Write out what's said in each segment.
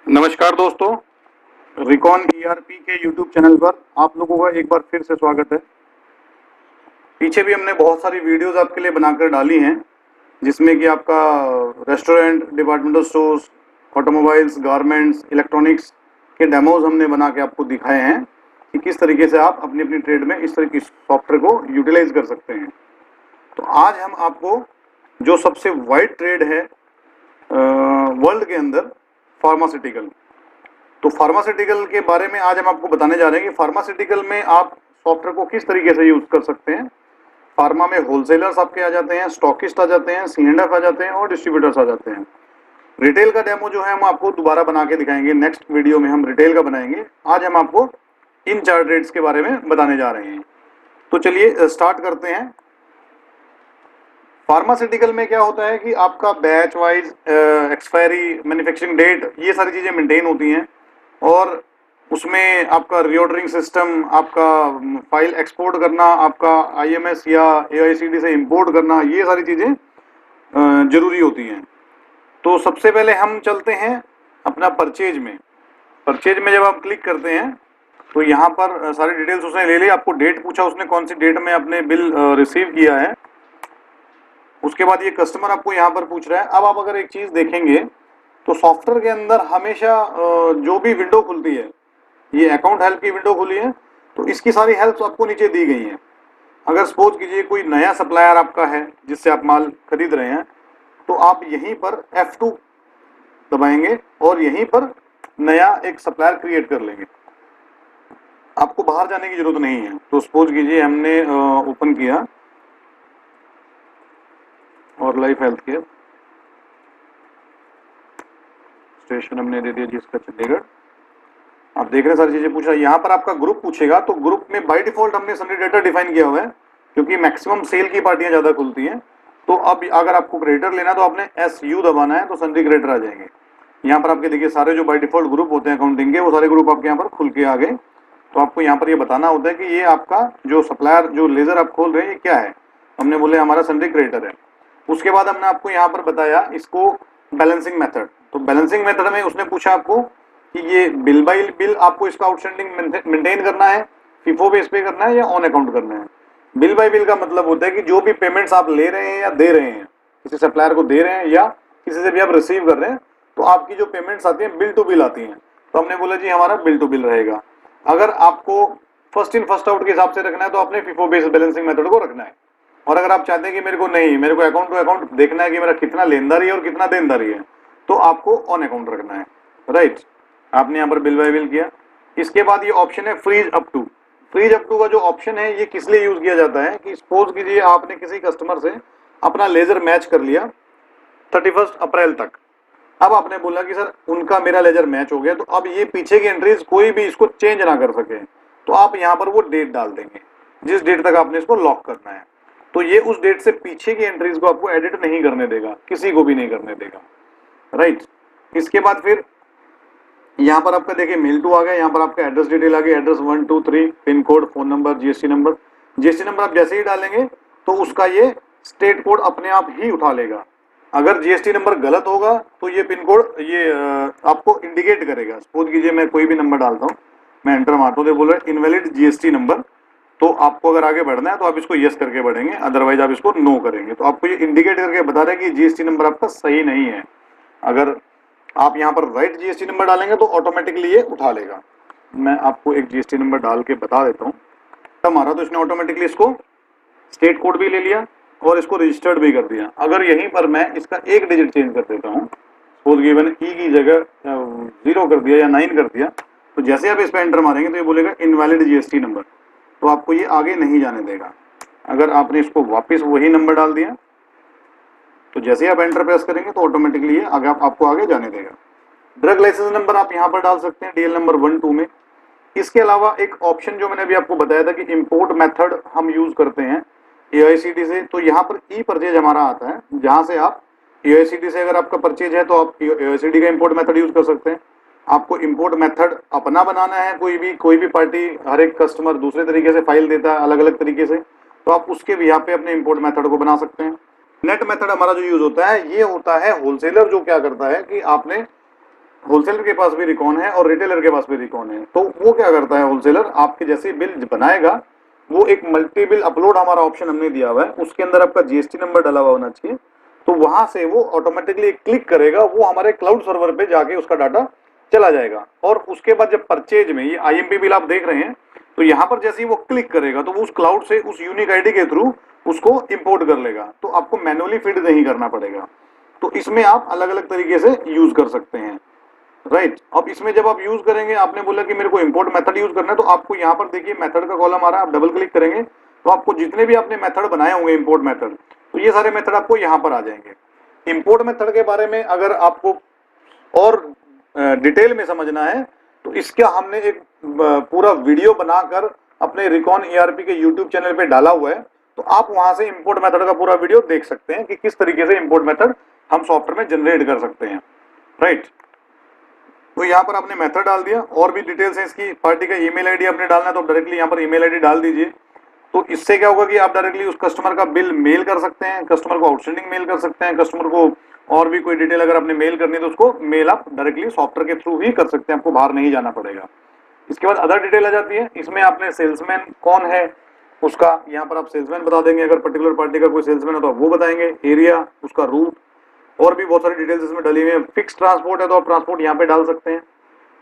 नमस्कार दोस्तों, recon ERP के यूट्यूब चैनल पर आप लोगों का एक बार फिर से स्वागत है। पीछे भी हमने बहुत सारी वीडियोस आपके लिए बनाकर डाली हैं, जिसमें कि आपका restaurant, departmental stores, automobiles, garments, electronics के डेमोज हमने बना के आपको दिखाए हैं कि किस तरीके से आप अपनी अपनी ट्रेड में इस तरह की सॉफ्टवेयर को यूटिलाइज कर सकते हैं। तो आज हम आपको जो सबसे वाइड ट्रेड है वर्ल्ड के अंदर, फार्मास्यूटिकल, तो फार्मास्यूटिकल के बारे में आज हम आपको बताने जा रहे हैं कि फार्मास्यूटिकल में आप सॉफ्टवेयर को किस तरीके से यूज कर सकते हैं। फार्मा में होलसेलर्स आपके आ जाते हैं, स्टॉकिस्ट आ जाते हैं, C&F आ जाते हैं और डिस्ट्रीब्यूटर्स आ जाते हैं। रिटेल का डेमो जो है हम आपको दोबारा बना के दिखाएंगे, नेक्स्ट वीडियो में हम रिटेल का बनाएंगे। आज हम आपको इन चार ट्रेड्स के बारे में बताने जा रहे हैं। तो चलिए स्टार्ट करते हैं। फार्मास्यूटिकल में क्या होता है कि आपका batch wise expiry, manufacturing date, ये सारी चीज़ें मेंटेन होती हैं और उसमें आपका रीऑर्डरिंग सिस्टम, आपका फाइल एक्सपोर्ट करना, आपका IMS या AICD से इंपोर्ट करना, ये सारी चीज़ें ज़रूरी होती हैं। तो सबसे पहले हम चलते हैं अपना परचेज में। परचेज में जब आप क्लिक करते हैं तो यहाँ पर सारी डिटेल्स उसने ले ली। आपको डेट पूछा उसने, कौन सी डेट में आपने बिल रिसीव किया है। उसके बाद ये कस्टमर आपको यहाँ पर पूछ रहा है। अब आप अगर एक चीज़ देखेंगे तो सॉफ्टवेयर के अंदर हमेशा जो भी विंडो खुलती है, ये अकाउंट हेल्प की विंडो खुली है, तो इसकी सारी हेल्प आपको नीचे दी गई हैं। अगर सपोज कीजिए कोई नया सप्लायर आपका है जिससे आप माल खरीद रहे हैं, तो आप यहीं पर F2 दबाएंगे और यहीं पर नया एक सप्लायर क्रिएट कर लेंगे। आपको बाहर जाने की जरूरत नहीं है। तो सपोज कीजिए हमने ओपन किया और लाइफ हेल्थ केयर स्टेशन हमने दे दिया जिसका चंडीगढ़। आप देख रहे हैं सारी चीजें पूछ रहा है। यहाँ पर आपका ग्रुप पूछेगा, तो ग्रुप में बाय डिफॉल्ट हमने सन्ड्री क्रेडिटर डिफाइन किया हुआ है, क्योंकि मैक्सिमम सेल की पार्टियां ज्यादा खुलती हैं। तो अब अगर आपको क्रेडिटर लेना है तो आपने SU दबाना है, तो सन्ड्री क्रेडिटर आ जाएंगे। यहाँ पर आपके देखिए सारे जो बाय डिफॉल्ट ग्रुप होते हैं अकाउंटिंग के, वो सारे ग्रुप आपके यहाँ पर खुल के आ गए। तो आपको यहाँ पर ये बताना होता है कि ये आपका जो सप्लायर, जो लेजर आप खोल रहे हैं, ये क्या है। हमने बोले हमारा सन्ड्री क्रेडिटर है। उसके बाद हमने आपको यहाँ पर बताया इसको बैलेंसिंग मेथड। तो बैलेंसिंग मेथड में उसने पूछा आपको कि ये बिल बाय बिल आपको इसका आउटस्टैंडिंग मेंटेन करना है, FIFO बेस पे करना है या ऑन अकाउंट करना है। बिल बाय बिल का मतलब होता है कि जो भी पेमेंट्स आप ले रहे हैं या दे रहे हैं, किसी सप्लायर को दे रहे हैं या किसी से भी आप रिसीव कर रहे हैं, तो आपकी जो पेमेंट्स आती हैं बिल टू बिल आती हैं। तो हमने बोला जी हमारा बिल टू बिल रहेगा। अगर आपको फर्स्ट इन फर्स्ट आउट के हिसाब से रखना है तो आपने FIFO बेस्ड बैलेंसिंग मेथड को रखना है। और अगर आप चाहते हैं कि मेरे को नहीं, मेरे को अकाउंट टू अकाउंट देखना है कि मेरा कितना लेनदारी है और कितना देनदारी है, तो आपको ऑन अकाउंट रखना है। राइट, आपने यहाँ पर बिल बाय बिल किया। इसके बाद ये ऑप्शन है freeze up to. Freeze up to का जो ऑप्शन है ये किस लिए यूज किया जाता है कि सपोज कीजिए आपने किसी कस्टमर से अपना लेजर मैच कर लिया 31 अप्रैल तक। अब आपने बोला कि सर उनका मेरा लेजर मैच हो गया, तो अब ये पीछे की एंट्रीज कोई भी इसको चेंज ना कर सके, तो आप यहाँ पर वो डेट डाल देंगे जिस डेट तक आपने इसको लॉक करना है। तो ये उस डेट से पीछे की एंट्रीज को आपको एडिट नहीं करने देगा, किसी को भी नहीं करने देगा। राइट, इसके बाद फिर यहाँ पर आपका देखिए मेल टू आ गया। यहाँ पर आपका एड्रेस डिटेल आ गई, address 1 2 3, pin code, phone number, GST number. GST number आप जैसे ही डालेंगे तो उसका ये स्टेट कोड अपने आप ही उठा लेगा। अगर GST नंबर गलत होगा तो ये पिन कोड ये आपको इंडिकेट करेगा। सपोज कीजिए मैं कोई भी नंबर डालता हूँ, मैं एंटर मारता हूँ तो बोल रहा है इनवैलिड GST नंबर। तो आपको अगर आगे बढ़ना है तो आप इसको यस करके बढ़ेंगे, अदरवाइज आप इसको नो करेंगे। तो आपको ये इंडिकेट करके बता रहा है कि GST नंबर आपका सही नहीं है। अगर आप यहाँ पर राइट GST नंबर डालेंगे तो ऑटोमेटिकली ये उठा लेगा। मैं आपको एक GST नंबर डाल के बता देता हूँ। तब मारा तो इसने ऑटोमेटिकली इसको स्टेट कोड भी ले लिया और इसको रजिस्टर्ड भी कर दिया। अगर यहीं पर मैं इसका एक डिजिट चेंज कर देता हूँ, सपोज गिवन E की जगह 0 कर दिया या 9 कर दिया, तो जैसे आप इस पर एंटर मारेंगे तो ये बोलेगा इनवैलिड GST नंबर, तो आपको ये आगे नहीं जाने देगा। अगर आपने इसको वापस वही नंबर डाल दिया तो जैसे ही आप एंटर प्रेस करेंगे तो ऑटोमेटिकली ये आगे आपको आगे जाने देगा। ड्रग लाइसेंस नंबर आप यहाँ पर डाल सकते हैं DL नंबर 1 2 में। इसके अलावा एक ऑप्शन जो मैंने अभी आपको बताया था कि इंपोर्ट मेथड हम यूज करते हैं AICD से, तो यहाँ पर ई परचेज हमारा आता है, जहाँ से आप AICD से अगर आपका परचेज है तो आप AICD का इंपोर्ट मेथड यूज कर सकते हैं। आपको इंपोर्ट मेथड अपना बनाना है, कोई भी पार्टी, हर एक कस्टमर दूसरे तरीके से फाइल देता है अलग अलग तरीके से, तो आप उसके भी यहाँ पे अपने इंपोर्ट मेथड को बना सकते हैं। नेट मेथड हमारा जो यूज होता है ये होता है होलसेलर जो क्या करता है कि आपने होलसेलर के पास भी रिकॉन है और रिटेलर के पास भी रिकॉन है। तो वो क्या करता है होलसेलर, आपके जैसे बिल बनाएगा, वो एक मल्टी बिल अपलोड हमारा ऑप्शन हमने दिया हुआ है, उसके अंदर आपका जीएसटी नंबर डाला हुआ होना चाहिए। तो वहां से वो ऑटोमेटिकली क्लिक करेगा, वो हमारे क्लाउड सर्वर पे जाके उसका डाटा चला जाएगा। और उसके बाद जब परचेज में ये आईएमपी बिल आप देख रहे हैं, तो यहाँ पर जैसे ही वो क्लिक करेगा तो वो उस क्लाउड से उस यूनिक आईडी के थ्रू उसको इंपोर्ट कर लेगा। तो आपको मैनुअली फीड नहीं करना पड़ेगा। तो इसमें आप अलग अलग तरीके से यूज कर सकते हैं, राइट। अब इसमें जब आप यूज करेंगे, आपने बोला कि मेरे को इंपोर्ट मेथड यूज करना है, तो आपको यहाँ पर देखिए मेथड का कॉलम आ रहा है, आप डबल क्लिक करेंगे तो आपको जितने भी आपने मेथड बनाए होंगे इंपोर्ट मेथड, तो ये सारे मेथड आपको यहाँ पर आ जाएंगे। इंपोर्ट मेथड के बारे में अगर आपको और डिटेल में समझना है तो इसका हमने एक पूरा वीडियो बनाकर अपने रिकॉन ईआरपी के यूट्यूब चैनल पे डाला हुआ है। तो आप वहां से इंपोर्ट मेथड का पूरा वीडियो देख सकते हैं कि किस तरीके से इंपोर्ट मेथड हम सॉफ्टवेयर में जनरेट कर सकते हैं, राइट। तो यहाँ पर आपने मेथड डाल दिया, और भी डिटेल्स है इसकी, पार्टी का ईमेल आईडी आपने डालना है तो डायरेक्टली यहाँ पर ईमेल आईडी डाल दीजिए। तो इससे क्या होगा कि आप डायरेक्टली उस कस्टमर का बिल मेल कर सकते हैं, कस्टमर को आउटस्टैंडिंग मेल कर सकते हैं, कस्टमर को और भी कोई डिटेल अगर आपने मेल करनी है तो उसको मेल आप डायरेक्टली सॉफ्टवेयर के थ्रू ही कर सकते हैं, आपको बाहर नहीं जाना पड़ेगा। इसके बाद अदर डिटेल आ जाती है, इसमें आपने सेल्समैन कौन है उसका यहाँ पर आप सेल्समैन बता देंगे, अगर पर्टिकुलर पार्टी का कोई सेल्समैन है तो आप वो बताएंगे, एरिया, उसका रूट, और भी बहुत सारी डिटेल्स इसमें डली हुई है। फिक्स ट्रांसपोर्ट है तो आप ट्रांसपोर्ट यहाँ पे डाल सकते हैं।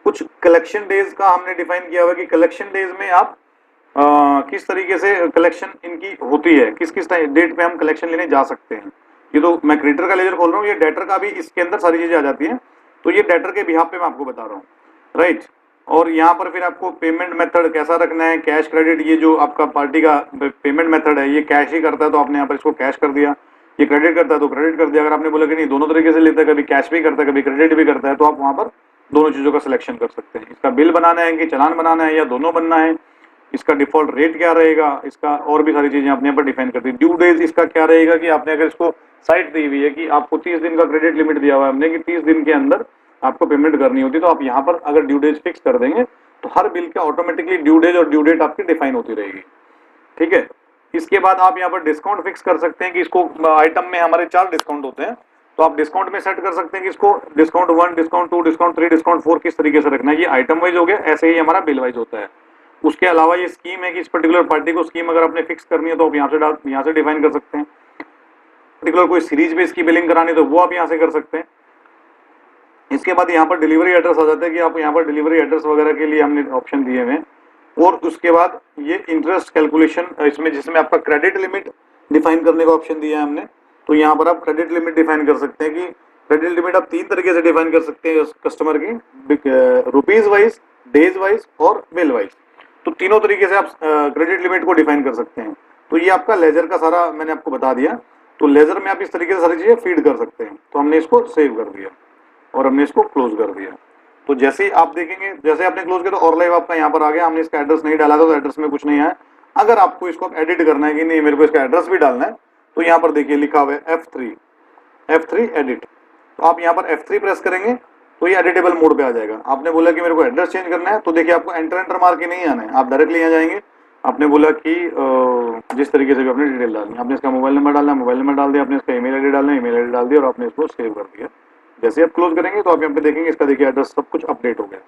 कुछ कलेक्शन डेज का हमने डिफाइन किया हुआ है कि कलेक्शन डेज में आप किस तरीके से कलेक्शन इनकी होती है, किस किस डेट पे हम कलेक्शन लेने जा सकते हैं। ये तो मैं क्रेडिटर का लेजर खोल रहा हूँ, ये डेटर का भी इसके अंदर सारी चीजें आ जाती हैं। तो ये डेटर के बिहाफ पे मैं आपको बता रहा हूँ, राइट। और यहाँ पर फिर आपको पेमेंट मेथड कैसा रखना है, कैश क्रेडिट, ये जो आपका पार्टी का पेमेंट मेथड है ये कैश ही करता है तो आपने यहाँ पर इसको कैश कर दिया, ये क्रेडिट करता है तो क्रेडिट कर दिया। अगर आपने बोला कि नहीं दोनों तरीके से लेता है, कभी कैश भी करता है कभी क्रेडिट भी करता है, तो आप वहां पर दोनों चीजों का सिलेक्शन कर सकते हैं। इसका बिल बनाना है कि चालान बनाना है या दोनों बनना है, इसका डिफॉल्ट रेट क्या रहेगा, इसका और भी सारी चीजें आपने यहाँ पर डिफाइन कर दी। ड्यू डेज इसका क्या रहेगा कि आपने अगर इसको साइट दी हुई है कि आपको 30 दिन का क्रेडिट लिमिट दिया हुआ है हमने कि 30 दिन के अंदर आपको पेमेंट करनी होती है, तो आप यहाँ पर अगर ड्यू डेज फिक्स कर देंगे तो हर बिल का ऑटोमेटिकली ड्यू डेज और ड्यू डेट आपकी डिफाइन होती रहेगी, ठीक है। इसके बाद आप यहाँ पर डिस्काउंट फिक्स कर सकते हैं कि इसको आइटम में हमारे 4 डिस्काउंट होते हैं, तो आप डिस्काउंट में सेट कर सकते हैं कि इसको डिस्काउंट 1, डिस्काउंट 2, डिस्काउंट 3, डिस्काउंट 4 किस तरीके से रखना है। ये आइटम वाइज हो गया, ऐसे ही हमारा बिल वाइज होता है। उसके अलावा ये स्कीम है कि इस पर्टिकुलर पार्टी को स्कीम अगर आपने फिक्स करनी है तो आप यहाँ से डिफाइन कर सकते हैं। पर्टिकुलर कोई सीरीज बेस की बिलिंग करानी तो वो आप यहाँ से कर सकते हैं। इसके बाद यहाँ पर डिलीवरी एड्रेस आ जाता है कि आप यहाँ पर डिलीवरी एड्रेस वगैरह के लिए हमने ऑप्शन दिए हुए। और उसके बाद ये इंटरेस्ट कैलकुलेशन, इसमें जिसमें आपका क्रेडिट लिमिट डिफाइन करने का ऑप्शन दिया है हमने, तो यहाँ पर आप क्रेडिट लिमिट डिफाइन कर सकते हैं कि क्रेडिट लिमिट आप 3 तरीके से डिफाइन कर सकते हैं कस्टमर की, रुपीज वाइज, डेज वाइज और बिल वाइज। तो तीनों तरीके से आप क्रेडिट लिमिट को डिफाइन कर सकते हैं। तो ये आपका लेजर का सारा मैंने आपको बता दिया। तो लेजर में आप इस तरीके से सारी चीजें फीड कर सकते हैं। तो हमने इसको सेव कर दिया और हमने इसको क्लोज कर दिया। तो जैसे ही आप देखेंगे, जैसे आपने क्लोज किया तो और लाइव आपका यहाँ पर आ गया। हमने इसका एड्रेस नहीं डाला था तो एड्रेस में कुछ नहीं आया। अगर आपको इसको एडिट करना है कि नहीं मेरे को इसका एड्रेस भी डालना है, तो यहाँ पर देखिए लिखा हुआ है F3 एडिट। तो आप यहाँ पर F3 प्रेस करेंगे तो ये एडिटेबल मोड पे आ जाएगा। आपने बोला कि मेरे को एड्रेस चेंज करना है, तो देखिए आपको एंटर मार के नहीं आना है, आप डायरेक्टली यहाँ जाएंगे। आपने बोला कि जिस तरीके से भी आपने डिटेल डालनी है, आपने इसका मोबाइल नंबर डालना है, मोबाइल नंबर डाल दिया, आपने इसका ईमेल आईडी डालना है, ईमेल आईडी डाल दिया और आपने इसको सेव कर दिया। जैसे आप क्लोज करेंगे तो आप यहाँ पे देखेंगे इसका देखिए एड्रेस सब कुछ अपडेट हो गया,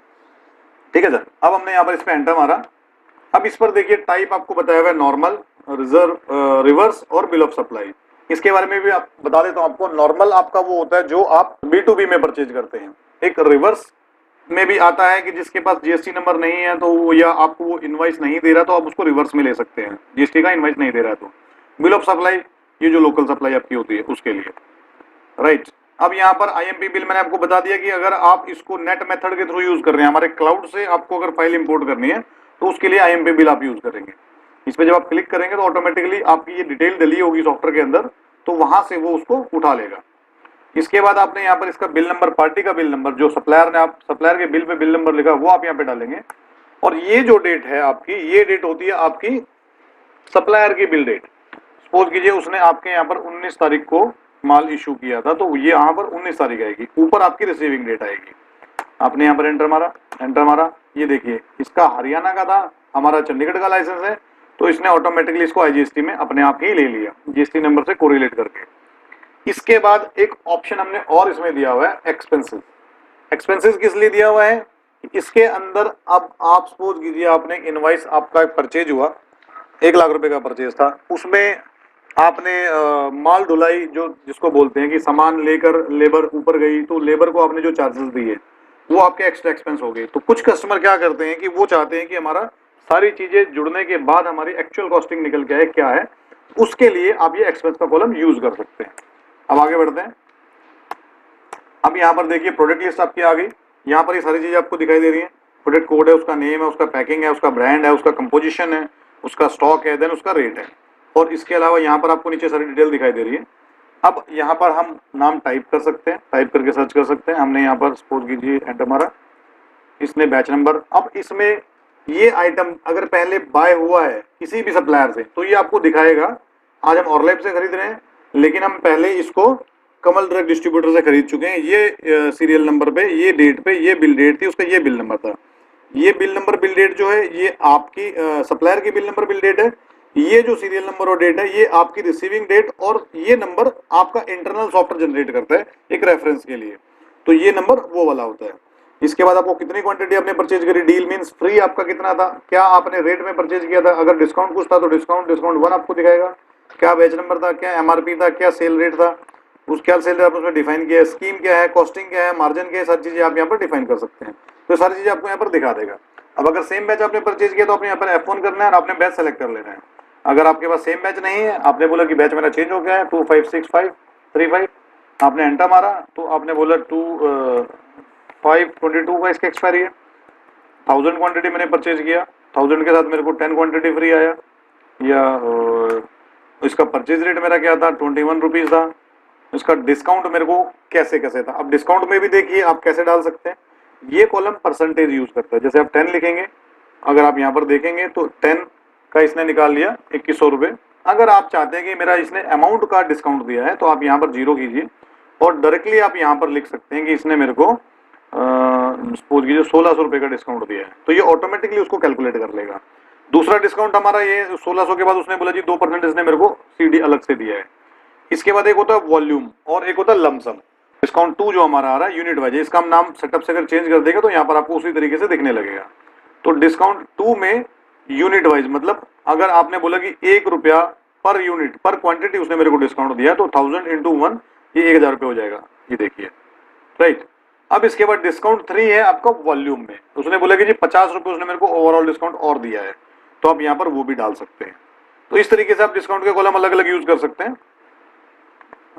ठीक है सर। अब हमने यहाँ पर इस पे एंटर मारा। अब इस पर देखिए टाइप आपको बताया हुआ है नॉर्मल, रिजर्व, रिवर्स और बिल ऑफ सप्लाई। इसके बारे में भी आप बता देता हूँ आपको। नॉर्मल आपका वो होता है जो आप B2B में परचेज करते हैं। एक रिवर्स में भी आता है कि जिसके पास जीएसटी नंबर नहीं है तो या आपको वो इनवाइस नहीं दे रहा तो आप उसको रिवर्स में ले सकते हैं, जीएसटी का इनवाइस नहीं दे रहा है तो। बिल ऑफ सप्लाई ये जो लोकल सप्लाई आपकी होती है उसके लिए, राइट। अब यहाँ पर आईएमपी बिल मैंने आपको बता दिया कि अगर आप इसको नेट मेथड के थ्रू यूज कर रहे हैं, हमारे क्लाउड से आपको अगर फाइल इंपोर्ट करनी है तो उसके लिए आईएमपी बिल आप यूज करेंगे। इस पे जब आप क्लिक करेंगे तो ऑटोमेटिकली आपकी ये डिटेल डली होगी सॉफ्टवेयर के अंदर, तो वहां से वो उसको उठा लेगा। इसके बाद आपने यहाँ पर इसका बिल नंबर, पार्टी का बिल नंबर जो सप्लायर ने, आप सप्लायर के बिल पे बिल नंबर लिखा वो आप यहाँ पे डालेंगे। और ये जो डेट है आपकी, ये डेट होती है आपकी सप्लायर की बिल डेट। सपोज कीजिए उसने आपके यहाँ पर 19 तारीख को माल इशू किया था, तो ये यहाँ पर 19 तारीख आएगी, ऊपर आपकी रिसीविंग डेट आएगी। आपने यहाँ पर एंटर मारा, ये देखिए इसका हरियाणा का था, हमारा चंडीगढ़ का लाइसेंस है, तो इसने ऑटोमेटिकली इसको आईजीएसटी में अपने आप ही ले लिया, जीएसटी नंबर से कोरिलेट करके। इसके बाद एक ऑप्शन हमने और इसमें दिया हुआ है एक्सपेंसेस। एक्सपेंसेस किस लिए दिया हुआ है, इसके अंदर अब आप सपोज कीजिए आपने इनवाइस, आपका एक परचेज हुआ 1 लाख रुपए का परचेज था, उसमें आपने माल ढुलाई जो जिसको बोलते हैं कि सामान लेकर लेबर ऊपर गई, तो लेबर को आपने जो चार्जेस दिए वो आपके एक्स्ट्रा एक्सपेंस हो गए। तो कुछ कस्टमर क्या करते हैं कि वो चाहते हैं कि हमारा सारी चीजें जुड़ने के बाद हमारी एक्चुअल कॉस्टिंग निकल के आए क्या है, उसके लिए आप ये एक्सपेंस का कॉलम यूज कर सकते हैं। अब आगे बढ़ते हैं। अब यहाँ पर देखिए प्रोडक्ट लिस्ट आपकी आ गई, यहाँ पर ये सारी चीजें आपको दिखाई दे रही है। प्रोडक्ट कोड है, उसका नेम है, उसका पैकिंग है, उसका ब्रांड है, उसका कंपोजिशन है, उसका स्टॉक है, देन उसका रेट है, और इसके अलावा यहाँ पर आपको नीचे सारी डिटेल दिखाई दे रही है। अब यहाँ पर हम नाम टाइप कर सकते हैं, टाइप करके सर्च कर सकते हैं। हमने यहाँ पर सपोज कीजिए एंटर मारा, इसने बैच नंबर, अब इसमें ये आइटम अगर पहले बाय हुआ है किसी भी सप्लायर से तो ये आपको दिखाएगा। आज हम ऑर्लैप से खरीद रहे हैं, लेकिन हम पहले इसको कमल ड्रग डिस्ट्रीब्यूटर से खरीद चुके हैं, ये सीरियल नंबर पे, ये डेट पे, ये बिल डेट थी, उसका ये बिल नंबर था। ये बिल नंबर बिल डेट जो है ये आपकी सप्लायर की बिल नंबर बिल डेट है, ये जो सीरियल नंबर और डेट है ये आपकी रिसीविंग डेट, और ये नंबर आपका इंटरनल सॉफ्टवेयर जनरेट करता है एक रेफरेंस के लिए, तो ये नंबर वो वाला होता है। इसके बाद आपको कितनी क्वांटिटी आपने परचेज करी, डील मींस फ्री आपका कितना था, क्या आपने रेट में परचेज किया था, अगर डिस्काउंट कुछ था तो डिस्काउंट 1 आपको दिखाएगा, क्या बैच नंबर था, क्या एमआरपी था, क्या सेल रेट था, उस क्या सेल रेट आपने उसमें डिफाइन किया है, स्कीम क्या है, कॉस्टिंग क्या है, मार्जिन क्या है, सारी चीजें आप यहाँ पर डिफाइन कर सकते हैं। तो सारी चीजें आपको यहाँ पर दिखा देगा। अब अगर सेम बैच आपने परचेज किया तो आपने यहाँ पर F1 करना है और आपने बैच सेलेक्ट कर लेना है। अगर आपके पास सेम बैच नहीं है, आपने बोला कि बैच मेरा चेंज हो गया है 256535, आपने एंटर मारा तो आपने बोला 2522 का इसका एक्सपायरी है, 1000 क्वांटिटी मैंने परचेज किया, 1000 के साथ मेरे को 10 क्वांटिटी फ्री आया, या इसका परचेज रेट मेरा क्या था 21 रुपीज था, इसका डिस्काउंट मेरे को कैसे कैसे था। अब डिस्काउंट में भी देखिए आप कैसे डाल सकते हैं, ये कॉलम परसेंटेज यूज करता है। जैसे आप 10 लिखेंगे, अगर आप यहाँ पर देखेंगे तो 10 का इसने निकाल लिया 2100 रुपये। अगर आप चाहते हैं कि मेरा इसने अमाउंट का डिस्काउंट दिया है तो आप यहाँ पर 0 कीजिए और डायरेक्टली आप यहाँ पर लिख सकते हैं कि इसने मेरे को सपोज कीजिए 1600 रुपये का डिस्काउंट दिया है, तो ये ऑटोमेटिकली उसको कैलकुलेट कर लेगा। दूसरा डिस्काउंट हमारा ये 1600 के बाद उसने बोला जी 2% इसने मेरे को सीडी अलग से दिया है। इसके बाद एक होता है वॉल्यूम और एक होता है लमसम। डिस्काउंट 2 जो हमारा आ रहा है यूनिट वाइज, इसका हम नाम सेटअप से अगर चेंज कर देगा तो यहाँ पर आपको उसी तरीके से दिखने लगेगा। तो डिस्काउंट 2 में यूनिट वाइज, मतलब अगर आपने बोला कि 1 रुपया पर यूनिट पर क्वांटिटी उसने मेरे को डिस्काउंट दिया तो 1000 इंटू 1 ये 1000 रुपये हो जाएगा, ये देखिए राइट। अब इसके बाद डिस्काउंट 3 है आपका वॉल्यूम में, उसने बोला कि जी 50 रुपये उसने मेरे को ओवरऑल डिस्काउंट और दिया है, तो आप यहाँ पर वो भी डाल सकते हैं। तो इस तरीके से आप डिस्काउंट के कॉलम अलग अलग यूज कर सकते हैं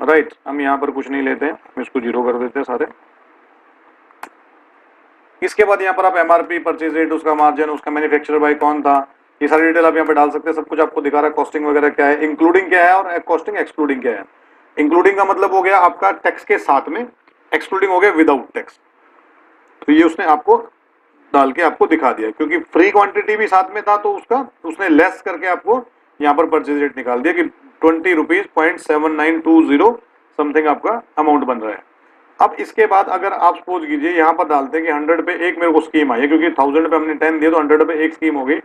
राइट। हम यहाँ पर कुछ नहीं लेते हैं, हम इसको 0 कर देते हैं सारे। इसके बाद यहाँ पर आप एमआरपी, परचेज रेट, उसका मार्जिन, उसका मैन्युफैक्चरर बाय कौन था, ये सारी डिटेल आप यहाँ पे डाल सकते हैं। सब कुछ आपको दिखा रहा है, कॉस्टिंग वगैरह क्या है, इंक्लूडिंग क्या है और कॉस्टिंग एक्सक्लूडिंग क्या है। इंक्लूडिंग का मतलब हो गया आपका टैक्स के साथ में, एक्सक्लूडिंग हो गया विदाउट टैक्स। तो ये उसने आपको डाल के आपको दिखा दिया, क्योंकि फ्री क्वांटिटी भी साथ में था तो उसका उसने लेस करके आपको यहाँ पर परचेज रेट निकाल दिया कि 20 रुपीज 0.7920 समथिंग आपका अमाउंट बन रहा है। अब इसके बाद अगर आप सपोज कीजिए यहाँ पर डालते हैं कि 100 पे एक मेरे को स्कीम आई है, क्योंकि 1000 पे हमने 10 दिया तो 100 पे एक स्कीम हो गई।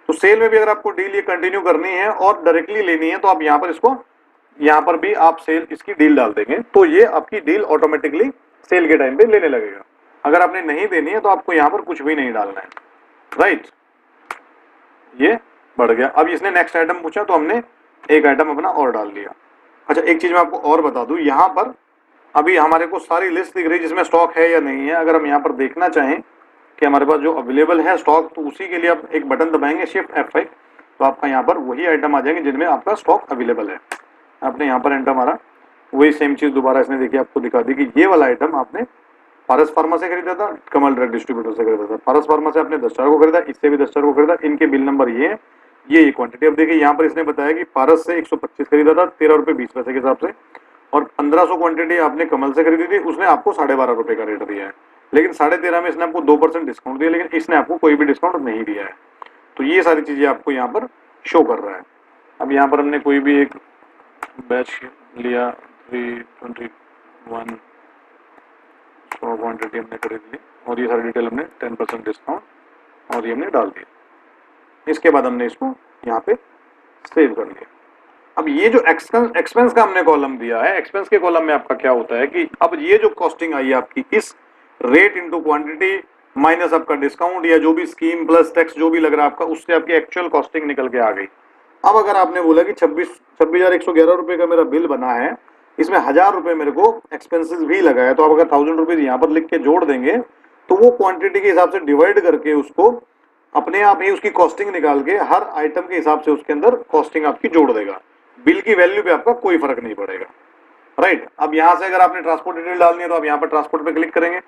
तो सेल में भी अगर आपको डील ये कंटिन्यू करनी है और डायरेक्टली लेनी है तो आप यहाँ पर इसको, यहाँ पर भी आप सेल इसकी डील डाल देंगे तो ये आपकी डील ऑटोमेटिकली सेल के टाइम पे लेने लगेगा। अगर आपने नहीं देनी है तो आपको यहाँ पर कुछ भी नहीं डालना है राइट। ये बढ़ गया। अब इसने नेक्स्ट आइटम पूछा तो हमने एक आइटम अपना और डाल दिया। अच्छा एक चीज मैं आपको और बता दूं, यहाँ पर अभी हमारे को सारी लिस्ट दिख रही है जिसमें स्टॉक है या नहीं है। अगर हम यहाँ पर देखना चाहें कि हमारे पास जो अवेलेबल है स्टॉक, तो उसी के लिए आप एक बटन दबाएंगे शिफ्ट F5, तो आपका यहाँ पर वही आइटम आ जाएंगे जिनमें आपका स्टॉक अवेलेबल है। आपने यहाँ पर एंटर मारा, वही सेम चीज दोबारा इसने देखिए आपको दिखा दी कि ये वाला आइटम आपने पारस फार्मा से खरीदा था, कमल ड्रग डिस्ट्रीब्यूटर से खरीदा था। पारस फार्मा से आपने 10 को खरीदा, इससे भी 10 को खरीदा, इनके बिल नंबर ये है, ये क्वांटिटी। अब देखिए यहाँ पर इसने बताया कि पारस से 125 खरीदा था 13 रुपये 20 पैसे के हिसाब से, और 1500 क्वांटिटी आपने कमल से खरीदी थी, उसने आपको 12.5 रुपये का रेट दिया है। लेकिन 13.5 में इसने आपको 2% डिस्काउंट दिया, लेकिन इसने आपको कोई भी डिस्काउंट नहीं दिया है। तो ये सारी चीजें आपको यहाँ पर शो कर रहा है। अब यहाँ पर हमने कोई भी एक बैच लिया 321 क्वांटिटी हमने खरीद ली और ये सारी डिटेल हमने 10% डिस्काउंट और ये हमने डाल दिया। इसके बाद हमने इसको यहाँ पे सेव कर लिया। अब ये जो एक्सपेंस का हमने कॉलम दिया है, एक्सपेंस के कॉलम में आपका क्या होता है कि अब ये जो कॉस्टिंग आई है आपकी, इस रेट इंटू क्वांटिटी माइनस आपका डिस्काउंट या जो भी स्कीम प्लस टैक्स जो भी लग रहा है आपका, उससे आपकी एक्चुअल कॉस्टिंग निकल के आ गई। अब अगर आपने बोला कि 26,111 रुपए का मेरा बिल बना है, इसमें 1,000 रुपए मेरे को एक्सपेंसेस भी लगा है, तो आप अगर 1,000 रुपीज यहाँ पर लिख के जोड़ देंगे तो वो क्वांटिटी के हिसाब से डिवाइड करके उसको अपने आप ही उसकी कॉस्टिंग निकाल के हर आइटम के हिसाब से उसके अंदर कॉस्टिंग आपकी जोड़ देगा। बिल की वैल्यू पे आपका कोई फर्क नहीं पड़ेगा। राइट, अब यहाँ से अगर आपने ट्रांसपोर्ट डिटेल डालनी है तो आप यहाँ पर ट्रांसपोर्ट पे क्लिक करेंगे,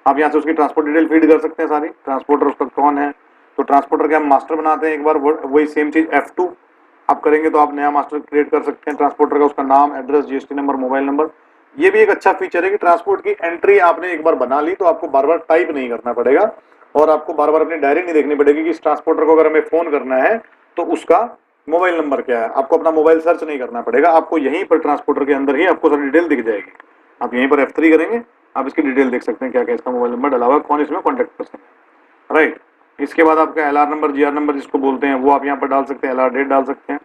आप यहाँ से उसकी ट्रांसपोर्ट डिटेल फीड कर सकते हैं सारी। ट्रांसपोर्टर उसका कौन है, तो ट्रांसपोर्टर के हम मास्टर बनाते हैं एक बार, वही सेम चीज F2 आप करेंगे तो आप नया मास्टर क्रिएट कर सकते हैं ट्रांसपोर्टर का, उसका नाम, address, GST number, mobile number. ये भी एक अच्छा फीचर है कि ट्रांसपोर्ट की एंट्री आपने एक बार बना ली तो आपको बार बार टाइप नहीं करना पड़ेगा और आपको बार बार अपनी डायरी नहीं देखनी पड़ेगी कि इस ट्रांसपोर्टर को अगर हमें फोन करना है तो उसका मोबाइल नंबर क्या है। आपको अपना मोबाइल सर्च नहीं करना पड़ेगा, आपको यहीं पर ट्रांसपोर्टर के अंदर ही आपको सारी डिटेल दिख जाएगी। आप यहीं पर F3 करेंगे, आप इसकी डिटेल देख सकते हैं क्या क्या इसका मोबाइल नंबर डला हुआ है, कौन इसमें कॉन्टेक्ट कर सकते हैं। राइट, इसके बाद आपका LR नंबर, GR नंबर जिसको बोलते हैं वो आप यहाँ पर डाल सकते हैं, LR डेट डाल सकते हैं।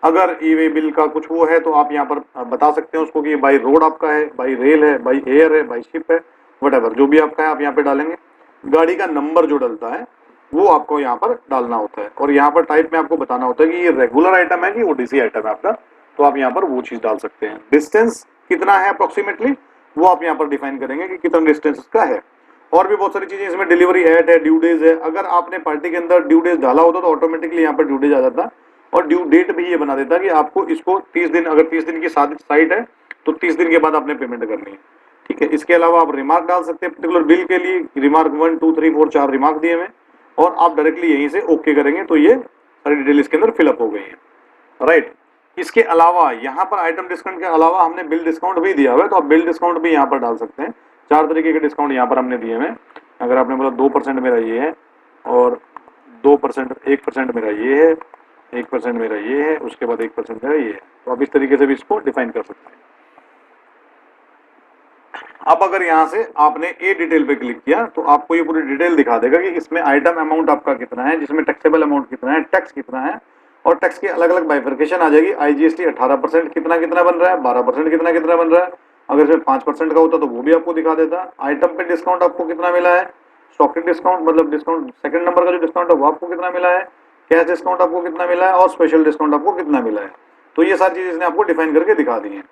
अगर ई वे बिल का कुछ वो है तो आप यहाँ पर बता सकते हैं उसको कि बाई रोड आपका है, बाई रेल है, बाई एयर है, बाई शिप है, वट जो भी आपका है आप यहाँ पे डालेंगे। गाड़ी का नंबर जो डलता है वो आपको यहाँ पर डालना होता है और यहाँ पर टाइप में आपको बताना होता है कि ये रेगुलर आइटम है कि ओडीसी आइटम है आपका, तो आप यहाँ पर वो चीज डाल सकते हैं। डिस्टेंस कितना है अप्रोक्सीमेटली वो आप यहाँ पर डिफाइन करेंगे कि कितना डिस्टेंस इसका है। और भी बहुत सारी चीजें इसमें, डिलीवरी एट है, ड्यू डेज है। अगर आपने पार्टी के अंदर ड्यू डेज डाला होता तो ऑटोमेटिकली यहाँ पर ड्यू डेज आ जाता और ड्यू डेट भी ये बना देता कि आपको इसको 30 दिन, अगर 30 दिन की साइट है तो 30 दिन के बाद आपने पेमेंट करनी है। ठीक है, इसके अलावा आप रिमार्क डाल सकते हैं पर्टिकुलर बिल के लिए, रिमार्क 1 2 3 4 4 रिमार्क दिए हुए और आप डायरेक्टली यहीं से ओके करेंगे तो ये सारी डिटेल इसके अंदर फिलअप हो गई है। राइट, इसके अलावा यहाँ पर आइटम डिस्काउंट के अलावा हमने बिल डिस्काउंट भी दिया हुआ है, तो आप बिल डिस्काउंट भी यहाँ पर डाल सकते हैं। 4 तरीके के डिस्काउंट यहाँ पर हमने दिए हैं। अगर आपने बोला 2% मेरा ये है और 2%, 1% मेरा ये है, 1% मेरा ये है, उसके बाद 1% मेरा ये है, तो आप इस तरीके से भी इसको डिफाइन कर सकते हैं। अब अगर यहाँ से आपने ए डिटेल पे क्लिक किया तो आपको ये पूरी डिटेल दिखा देगा कि इसमें आइटम अमाउंट आपका कितना है, जिसमें टैक्सेबल अमाउंट कितना है, टैक्स कितना है और टैक्स की अलग अलग बाइफर्केशन आ जाएगी। IGST 18% कितना कितना बन रहा है, 12% कितना कितना बन रहा है, अगर इसमें 5% का होता तो वो भी आपको दिखा देता। आइटम पे डिस्काउंट आपको कितना मिला है, स्टॉकिंग डिस्काउंट मतलब डिस्काउंट सेकंड नंबर का जो डिस्काउंट है वो आपको कितना मिला है, कैश डिस्काउंट आपको कितना मिला है और स्पेशल डिस्काउंट आपको कितना मिला है। तो ये सारी चीजें इसने आपको डिफाइन करके दिखा दी है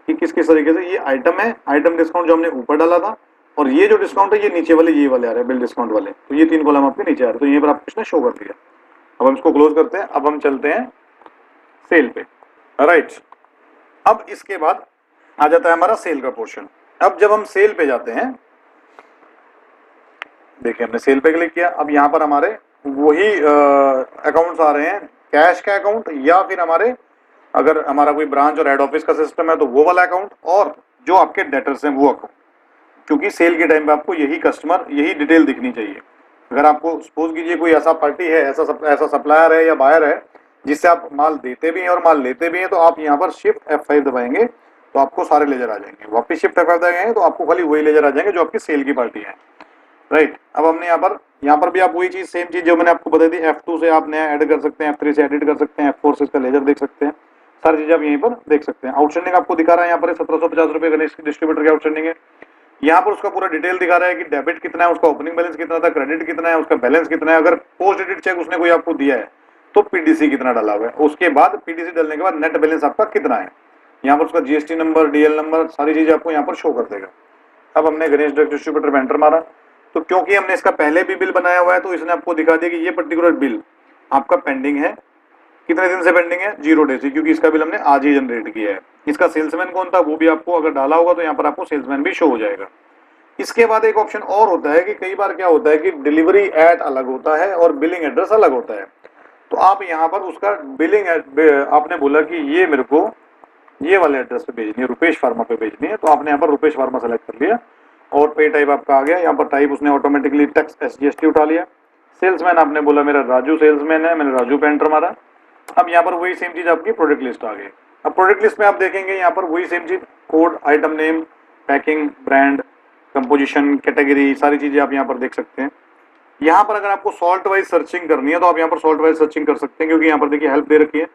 कि किस किस तरीके से ये आइटम है। आइटम डिस्काउंट जो हमने ऊपर डाला था और ये जो डिस्काउंट है ये नीचे वाले ये वाले आ रहे हैं बिल डिस्काउंट वाले, तो ये 3 कॉलम आपके नीचे आ रहे हैं, तो ये पर आपको इसने शो कर दिया। अब हम इसको क्लोज करते हैं, अब हम चलते हैं सेल पे। राइट, अब इसके बाद आ जाता है हमारा सेल का पोर्शन। अब जब हम सेल पे जाते हैं, देखिए हमने सेल पे क्लिक किया, अब यहाँ पर हमारे वही अकाउंट्स आ रहे हैं, कैश का अकाउंट या फिर हमारे अगर हमारा कोई ब्रांच और हेड ऑफिस का सिस्टम है तो वो वाला अकाउंट और जो आपके डेटर्स हैं वो अकाउंट, क्योंकि सेल के टाइम पे आपको यही कस्टमर यही डिटेल दिखनी चाहिए। अगर आपको सपोज कीजिए कोई ऐसा पार्टी है, ऐसा सप्लायर है या बायर है जिससे आप माल देते भी हैं और माल लेते भी हैं, तो आप यहाँ पर शिफ्ट F5 दबाएंगे तो आपको सारे लेजर आ जाएंगे। वापिस शिफ्ट F5 दबाएंगे तो आपको खाली वही लेजर आ जाएंगे जो आपकी सेल की पार्टी है। राइट, अब हमने यहाँ पर भी आप वही चीज सेम चीज जो मैंने आपको बताई थी, F2 से आप नया ऐड कर सकते हैं, F3 से एडिट कर सकते हैं, F4 से इसका लेजर देख सकते हैं, सारी चीजें आप यहीं पर देख सकते हैं। आउटस्टैंडिंग आपको दिखा रहा है यहाँ पर 1750 रुपए गणेश डिस्ट्रीब्यूटर की आउटस्टैंडिंग है। यहाँ पर उसका पूरा डिटेल दिखा रहा है कि डेबिट कितना है, उसका ओपनिंग बैलेंस कितना था, क्रेडिट कितना है, उसका बैलेंस कितना है, अगर पोस्ट डेबिट चेक उसने कोई आपको दिया है तो पीडीसी कितना डाला हुआ है, उसके बाद पीडीसी डालने के बाद नेट बैलेंस आपका कितना है, यहाँ पर उसका जीएसटी नंबर, डीएल नंबर, सारी चीजें आपको यहाँ पर शो कर देगा। अब हमने गणेश डिस्ट्रीब्यूटर में एंटर मारा तो क्योंकि हमने इसका पहले भी बिल बनाया हुआ है तो इसने आपको दिखा दिया कि ये पर्टिकुलर बिल आपका पेंडिंग है। कितने दिन से पेंडिंग है, 0 डे से, क्योंकि इसका बिल हमने आज ही जनरेट किया है। इसका सेल्समैन कौन था वो भी आपको अगर डाला होगा तो यहाँ पर आपको सेल्समैन भी शो हो जाएगा। इसके बाद एक ऑप्शन और होता है कि कई बार क्या होता है कि डिलीवरी एट अलग होता है और बिलिंग एड्रेस अलग होता है, तो आप यहाँ पर उसका बिलिंग आपने बोला कि ये मेरे को ये वाले एड्रेस पे भेजनी है, रुपेश फार्मा पे भेजनी है, तो आपने यहाँ पर रुपेश फार्मा सेलेक्ट कर लिया और पे टाइप आपका आ गया। यहाँ पर टाइप उसने ऑटोमेटिकली टैक्स SGST उठा लिया। सेल्समैन आपने बोला मेरा राजू सेल्समैन है, मैंने राजू पे एंटर मारा। अब यहाँ पर वही सेम चीज आपकी प्रोडक्ट लिस्ट आ गई। अब प्रोडक्ट लिस्ट में आप देखेंगे यहाँ पर वही सेम चीज, code, item name, packing, brand, composition, category, सारी चीजें आप यहाँ पर देख सकते हैं। यहाँ पर अगर आपको सॉल्ट वाइज सर्चिंग करनी है तो आप यहाँ पर सॉल्ट वाइज सर्चिंग कर सकते हैं, क्योंकि यहाँ पर देखिए हेल्प दे रखी है।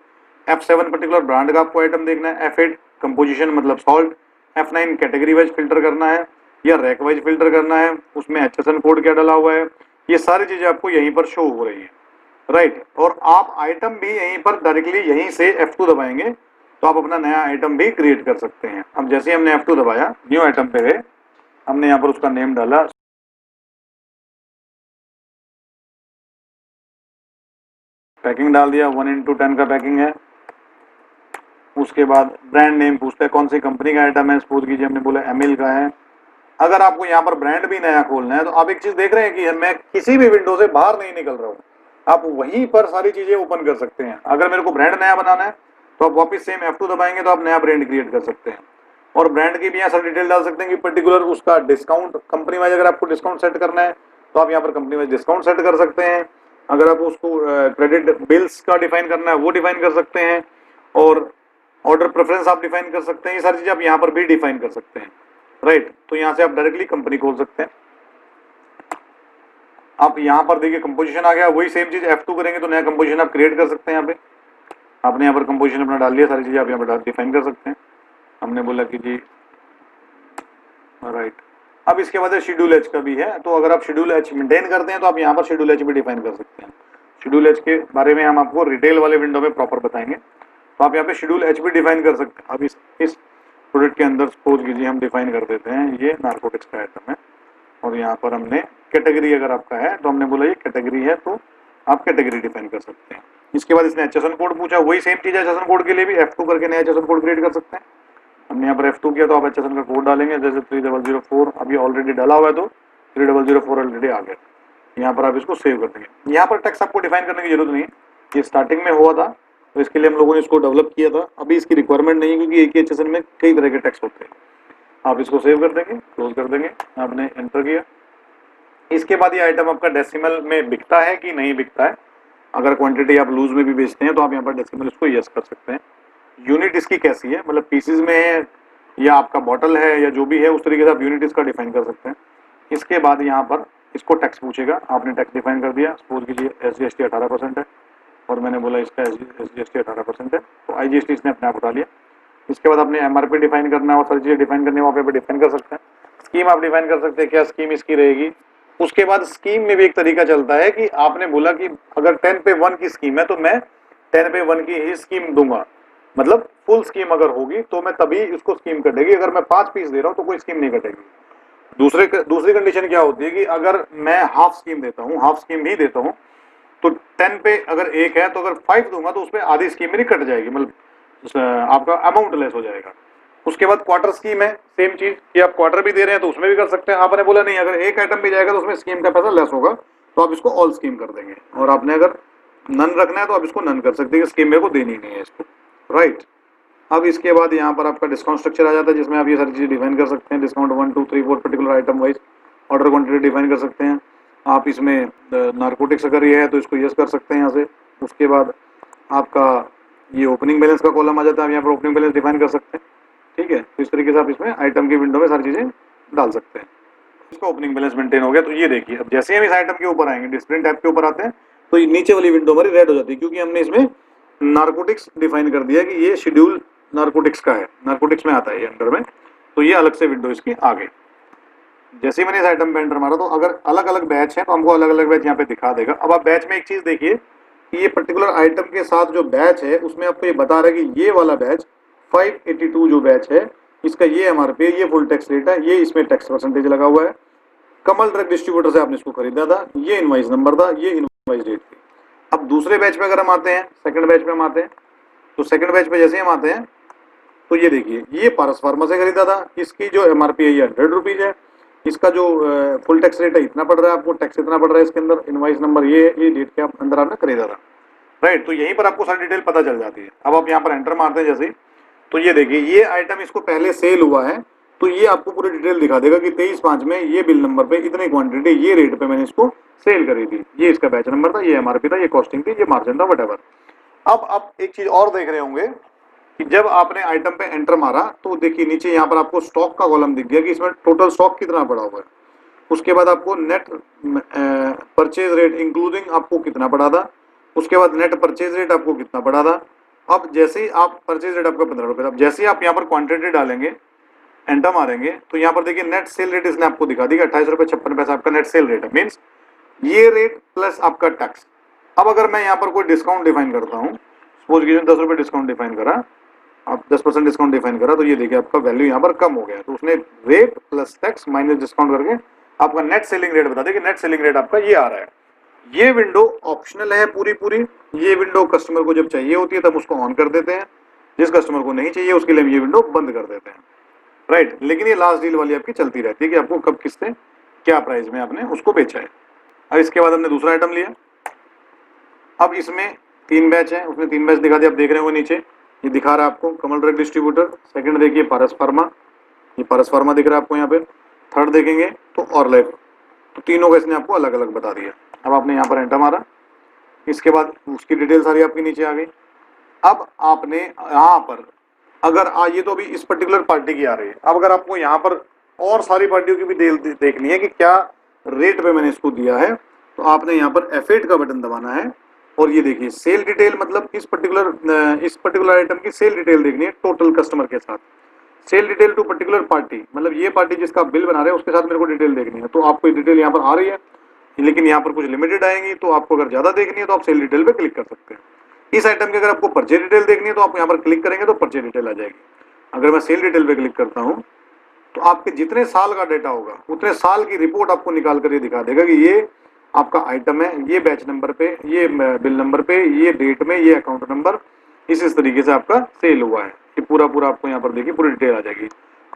F7 पर्टिकुलर ब्रांड का आपको आइटम देखना है, F8 कंपोजिशन मतलब salt, F9 category wise filter करना है, या रैक वाइज फिल्टर करना है, उसमें HSN कोड क्या डाला हुआ है, ये सारी चीजें आपको यहीं पर शो हो रही है, राइट। और आप आइटम भी यहीं पर डायरेक्टली यहीं से F2 दबाएंगे तो आप अपना नया आइटम भी क्रिएट कर सकते हैं। अब जैसे हमने F2 दबाया, न्यू आइटम पे गए, हमने यहाँ पर उसका नेम डाला, पैकिंग डाल दिया, 1:10 का पैकिंग है। उसके बाद ब्रांड नेम पूछता है कौन सी कंपनी का आइटम है, सपोज कीजिए हमने बोला एमिल का है। अगर आपको यहाँ पर ब्रांड भी नया खोलना है तो आप एक चीज देख रहे हैं कि मैं किसी भी विंडो से बाहर नहीं निकल रहा हूँ, आप वहीं पर सारी चीजें ओपन कर सकते हैं। अगर मेरे को ब्रांड नया बनाना है तो आप वापस सेम F2 दबाएंगे तो आप नया ब्रांड क्रिएट कर सकते हैं। और ब्रांड की भी यहाँ सारी डिटेल डाल सकते हैं कि पर्टिकुलर उसका डिस्काउंट कंपनी वाइज, अगर आपको डिस्काउंट सेट करना है तो आप यहाँ पर कंपनी वाइज डिस्काउंट सेट कर सकते हैं। अगर आप उसको क्रेडिट बिल्स का डिफाइन करना है वो डिफाइन कर सकते हैं, और ऑर्डर प्रेफरेंस आप डिफाइन कर सकते हैं। ये सारी चीजें आप यहाँ पर भी डिफाइन कर सकते हैं, राइट। तो यहाँ से आप डायरेक्टली कंपनी खोल सकते हैं। आप यहाँ पर देखिए कंपोजिशन आ गया, वही सेम चीज F2 करेंगे तो नया कंपोजिशन आप क्रिएट कर सकते हैं। यहाँ पे आपने यहाँ पर कंपोजिशन अपना डाल लिया, सारी चीजें आप यहाँ पर डिफाइन कर सकते हैं। हमने बोला कि जी राइट। अब इसके बाद शेड्यूल एच का भी है, तो अगर आप शेड्यूल एच मेंटेन करते हैं तो आप यहाँ पर शेड्यूल एच भी डिफाइन कर सकते हैं। शेड्यूल एच के बारे में हम आपको रिटेल वाले विंडो में प्रॉपर बताएंगे, तो आप यहाँ पे शेड्यूल एच भी डिफाइन कर सकते हैं। अब इस प्रोडक्ट के अंदर सपोज कीजिए हम डिफाइन कर देते हैं ये नारकोटिक्स का आइटम है, और यहाँ पर हमने कैटेगरी अगर आपका है तो हमने बोला ये कैटेगरी है तो आप कैटेगरी डिफाइन कर सकते हैं। इसके बाद इसने HSN कोड पूछा, वही सेम चीज है HSN कोड के लिए भी, F2 करके नया HSN कोड क्रिएट कर सकते हैं। हमने यहाँ पर F2 किया तो आप HSN का कोड डालेंगे, जैसे 3004 अभी ऑलरेडी डाला हुआ है तो 3004 ऑलरेडी आ गया। यहाँ पर आप इसको सेव कर देंगे। यहाँ पर टैक्स आपको डिफाइन करने की जरूरत नहीं है, ये स्टार्टिंग में हुआ था तो इसके लिए हम लोगों ने इसको डेवलप किया था। अभी इसकी रिक्वायरमेंट नहीं है क्योंकि एक ही HSN में कई तरह के टैक्स होते हैं। आप इसको सेव कर देंगे, क्लोज कर देंगे, आपने एंटर किया। इसके बाद ये आइटम आपका डेसिमल में बिकता है कि नहीं बिकता है। अगर क्वांटिटी आप लूज में भी बेचते हैं तो आप यहाँ पर डेसिमल इसको यस कर सकते हैं। यूनिट इसकी कैसी है, मतलब पीसीज में है या आपका बॉटल है या जो भी है, उस तरीके से आप यूनिट इसका डिफाइन कर सकते हैं। इसके बाद यहाँ पर इसको टैक्स पूछेगा, आपने टैक्स डिफाइन कर दिया, सपोज कीजिए SGST 18% है और मैंने बोला इसका SGST 18% है, तो IGST इसने अपने आप उठा लिया। इसके बाद आपने MRP डिफाइन करना है और सारी चीज़ें डिफाइन करनी है, वहाँ पे डिफाइन कर सकते हैं। स्कीम आप डिफाइन कर सकते हैं, क्या स्कीम इसकी रहेगी। उसके बाद स्कीम में भी एक तरीका चलता है कि आपने बोला कि अगर 10 पे 1 की स्कीम है तो मैं 10 पे 1 की ही स्कीम दूंगा, मतलब फुल स्कीम अगर होगी तो मैं तभी इसको स्कीम कटेगी। अगर मैं 5 पीस दे रहा हूँ तो कोई स्कीम नहीं कटेगी। दूसरी कंडीशन क्या होती है कि अगर मैं हाफ स्कीम देता हूँ, हाफ स्कीम ही देता हूँ, तो 10 पे अगर 1 है तो अगर 5 दूंगा तो उसमें आधी स्कीम मेरी कट जाएगी, मतलब आपका अमाउंट लेस हो जाएगा। उसके बाद क्वार्टर स्कीम है, सेम चीज कि आप क्वार्टर भी दे रहे हैं तो उसमें भी कर सकते हैं। आपने बोला नहीं अगर एक आइटम भी जाएगा तो उसमें स्कीम का पैसा लेस होगा, तो आप इसको ऑल स्कीम कर देंगे। और आपने अगर नन रखना है तो आप इसको नन कर सकते हैं, स्कीम मेरे को देनी नहीं है इसको, राइट। अब इसके बाद यहाँ पर आपका डिस्काउंट स्ट्रक्चर आ जाता है, जिसमें आप ये सारी चीजें डिफाइन कर सकते हैं। Discount 1 2 3 4 particular item wise order quantity define कर सकते हैं। आप इसमें नारकोटिक्स अगर ये है तो इसको यस कर सकते हैं यहाँ से। उसके बाद आपका ये ओपनिंग बैलेंस का कॉलम आ जाता है, आप यहाँ पर ओपनिंग बैलेंस डिफाइन कर सकते हैं, ठीक है। तो इस तरीके से आप इसमें आइटम की विंडो में सारी चीजें डाल सकते हैं। इसका ओपनिंग बैलेंस मेंटेन हो गया। तो ये देखिए अब जैसे हम इस आइटम के ऊपर आएंगे, डिस्प्ले टैब के ऊपर आते हैं, तो ये नीचे वाली विंडो हमारी रेड हो जाती है क्योंकि हमने इसमें नारकोटिक्स डिफाइन कर दिया कि ये शेड्यूल नारकोटिक्स का है, नारकोटिक्स में आता है ये अंडर में, तो ये अलग से विंडो इसकी आ गई। जैसे ही मैंने इस आइटम पे एंटर मारा तो अगर अलग अलग बैच है तो हमको अलग अलग बैच यहाँ पे दिखा देगा। अब आप बैच में एक चीज देखिए कि ये पर्टिकुलर आइटम के साथ जो बैच है उसमें आपको ये बता रहा है कि ये वाला बैच 582 जो बैच है इसका ये MRP है, ये फुल टैक्स रेट है, ये इसमें टैक्स परसेंटेज लगा हुआ है। कमल ड्रग डिस्ट्रीब्यूटर से आपने इसको खरीदा था, ये इनवाइस नंबर था, ये इनवाइस डेट थी। अब दूसरे बैच में अगर हम आते हैं, सेकंड बैच में हम आते हैं, तो सेकंड बैच में जैसे हम आते हैं तो ये देखिए ये पारस फार्मा से खरीदा था, इसकी जो MRP है ये 100 रुपीज है, इसका जो फुल टैक्स रेट है इतना पड़ रहा है, आपको टैक्स इतना पड़ रहा है इसके अंदर, इनवाइस नंबर ये डेट के अंदर आपने खरीदा था, राइट। तो यहीं पर आपको सारी डिटेल पता चल जाती है। अब आप यहाँ पर एंटर मारते हैं जैसे, तो ये देखिए ये आइटम इसको पहले सेल हुआ है तो ये आपको पूरी डिटेल दिखा देगा कि 23/5 में ये बिल नंबर पे इतनी क्वांटिटी ये रेट पे मैंने इसको सेल करी थी, ये इसका बैच नंबर था, ये MRP था, ये कॉस्टिंग थी, ये मार्जिन था, वटेवर। अब आप एक चीज और देख रहे होंगे कि जब आपने आइटम पे एंटर मारा तो देखिए नीचे यहाँ पर आपको स्टॉक का कॉलम दिख गया कि इसमें टोटल स्टॉक कितना पड़ा हुआ है। उसके बाद आपको नेट परचेज रेट इंक्लूडिंग आपको कितना पड़ा था, उसके बाद नेट परचेज रेट आपको कितना पड़ा था। अब जैसे ही आप परचेज रेट आपका 15 रुपये था, अब जैसे ही आप यहाँ पर क्वांटिटी डालेंगे एंटर मारेंगे तो यहाँ पर देखिए नेट सेल रेट इसने आपको दिखा दी 28 रुपये 56 पैसे आपका नेट सेल रेट है, मीन्स ये रेट प्लस आपका टैक्स। अब अगर मैं यहाँ पर कोई डिस्काउंट डिफाइन करता हूँ, सपोज कीजिए 10 रुपये डिस्काउंट डिफाइन करा, आप 10% डिस्काउंट डिफाइन करा, तो ये देखिए आपका वैल्यू यहाँ पर कम हो गया, तो उसने rate plus tax minus discount करके आपका नेट सेलिंग रेट बता दें कि नेट सेलिंग रेट आपका ये आ रहा है। ये विंडो ऑप्शनल है पूरी पूरी, ये विंडो कस्टमर को जब चाहिए होती है तब उसको ऑन कर देते हैं, जिस कस्टमर को नहीं चाहिए उसके लिए हम ये विंडो बंद कर देते हैं, राइट। लेकिन ये लास्ट डील वाली आपकी चलती रहती है कि आपको कब किससे क्या प्राइस में आपने उसको बेचा है। अब इसके बाद हमने दूसरा आइटम लिया, अब इसमें 3 बैच है, उसने 3 बैच दिखा दिया, आप देख रहे हो नीचे ये दिखा रहा है आपको कमल ड्रग डिस्ट्रीब्यूटर, सेकंड देखिए पारस फार्मा, ये पारस फार्मा दिख रहा है आपको यहाँ पे, थर्ड देखेंगे तो ऑर्लेफ, तो तीनों का इसने आपको अलग अलग बता दिया। अब आपने यहाँ पर एंटर मारा, इसके बाद उसकी डिटेल सारी आपकी नीचे आ गई। अब आपने यहाँ पर अगर ये तो अभी इस पर्टिकुलर पार्टी की आ रही है, अब अगर आपको यहाँ पर और सारी पार्टियों की भी देखनी है कि क्या रेट पे मैंने इसको दिया है, तो आपने यहाँ पर F8 का बटन दबाना है और ये देखिए सेल डिटेल, मतलब इस पर्टिकुलर आइटम की सेल डिटेल देखनी है टोटल कस्टमर के साथ, sale detail to particular party, मतलब ये पार्टी जिसका आप बिल बना रहे हैं उसके साथ मेरे को डिटेल देखनी है, तो आपको डिटेल यहाँ पर आ रही है, लेकिन यहाँ पर कुछ लिमिटेड आएंगी, तो आपको अगर ज्यादा देखनी है तो आप सेल डिटेल पे क्लिक कर सकते हैं। इस आइटम की अगर आपको परचेज डिटेल देखनी है तो आप यहाँ पर क्लिक करेंगे तो परचेज डिटेल आ जाएगी। अगर मैं सेल डिटेल पे क्लिक करता हूँ तो आपके जितने साल का डेटा होगा उतने साल की रिपोर्ट आपको निकाल कर ये दिखा देगा कि ये आपका आइटम है, ये बैच नंबर पे, ये बिल नंबर पे, ये डेट में, ये अकाउंट नंबर, इस तरीके से आपका सेल हुआ है, ये पूरा आपको यहाँ पर देखिए पूरी डिटेल आ जाएगी।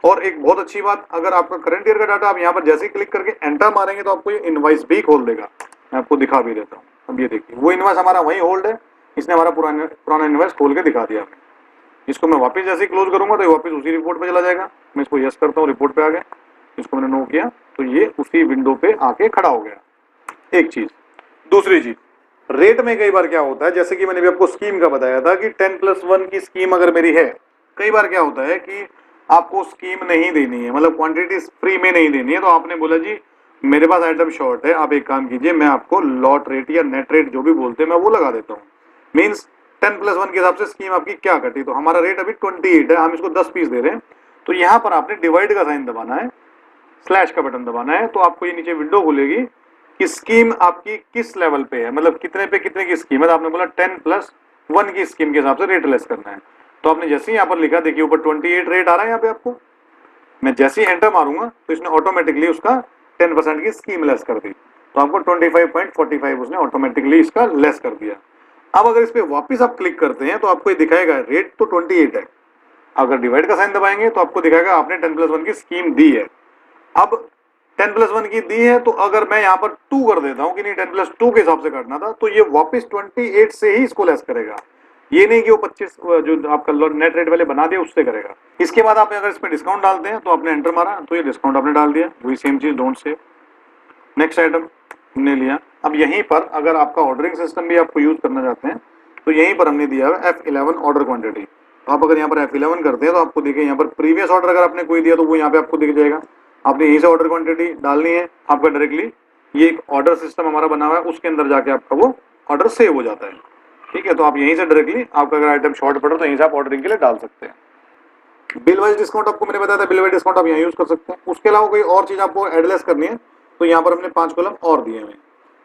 और एक बहुत अच्छी बात, अगर आपका करंट ईयर का डाटा आप यहाँ पर जैसे ही क्लिक करके एंटर मारेंगे तो आपको ये इनवाइस भी खोल देगा, मैं आपको दिखा भी देता हूँ। अब ये देखिए वो इनवाइस हमारा वहीं होल्ड है, इसने हमारा पुराना इनवाइस खोल के दिखा दिया हमें। इसको मैं वापस जैसे ही क्लोज करूंगा तो ये वापस उसी रिपोर्ट पे चला जाएगा, मैं इसको यस करता हूँ, रिपोर्ट पे आ गया, इसको मैंने नो किया तो ये उसी विंडो पे आके खड़ा हो गया। एक चीज, दूसरी चीज, रेट में कई बार क्या होता है, जैसे कि मैंने भी आपको स्कीम का बताया था कि 10+1 की स्कीम अगर मेरी है, कई बार क्या होता है कि आपको स्कीम नहीं देनी है, मतलब क्वांटिटी फ्री में नहीं देनी है, तो आपने बोला जी मेरे पास आइटम शॉर्ट है, आप एक काम कीजिए मैं आपको लॉट रेट या नेट रेट जो भी बोलते हैं मैं वो लगा देता हूँ, मीन्स 10+1 के हिसाब से स्कीम आपकी क्या कटी, तो हमारा रेट अभी 28 है, हम इसको 10 पीस दे रहे हैं, तो यहाँ पर आपने डिवाइड का साइन दबाना है, स्लैश का बटन दबाना है, तो आपको ये नीचे विंडो खुलेगी कि स्कीम आपकी किस लेवल पे है, मतलब कितने पे कितने की स्कीम है, तो आपने बोला 10+1 की स्कीम के हिसाब से रेट लेस करना है, तो आपने जैसे ही यहाँ पर लिखा देखिए ऊपर 28 रेट आ रहा है यहाँ पे आपको, मैं जैसे ही एंटर मारूंगा तो इसने ऑटोमेटिकली उसका 10% की स्कीम लेस कर दी, तो आपको 25.45 उसने ऑटोमेटिकली इसका लेस कर दिया। अब अगर इस पे वापस आप क्लिक करते हैं तो आपको ये दिखाएगा रेट तो 28 है, अगर डिवाइड का साइन दबाएंगे तो आपको दिखाएगा आपने 10+1 की स्कीम दी है। अब 10+1 की दी है तो अगर मैं यहाँ पर 2 कर देता हूँ कि नहीं 10+2 के हिसाब से काटना था, तो ये वापस 28 से ही इसको लेस करेगा, ये नहीं कि वो 25 जो आपका नेट रेट वाले बना दिया उससे करेगा। इसके बाद आप अगर इसमें डिस्काउंट डालते हैं तो आपने एंटर मारा तो ये डिस्काउंट आपने डाल दिया, वही सेम चीज डोंट सेव। नेक्स्ट आइटम हमने लिया, अब यहीं पर अगर आपका ऑर्डरिंग सिस्टम भी आपको यूज करना चाहते हैं तो यहीं पर हमने दिया है F11 ऑर्डर क्वांटिटी, तो आप अगर यहाँ पर F11 करते हैं तो आपको देखिए यहाँ पर प्रीवियस ऑर्डर अगर आपने कोई दिया तो वो यहाँ पे आपको दिख जाएगा, आपने यहीं से ऑर्डर क्वांटिटी डालनी है, आपका डायरेक्टली ये एक ऑर्डर सिस्टम हमारा बना हुआ है उसके अंदर जाके आपका वो ऑर्डर सेव हो जाता है, ठीक है। तो आप यहीं से डायरेक्टली आपका अगर आइटम शॉर्ट पड़ा तो यहीं से आप ऑर्डरिंग के लिए डाल सकते हैं। बिल वाइज डिस्काउंट आपको मैंने बताया था, बिल वाइज डिस्काउंट आप यहाँ यूज कर सकते हैं। उसके अलावा कोई और चीज आपको एडलेस करनी है तो यहाँ पर हमने 5 कॉलम और दिए हैं,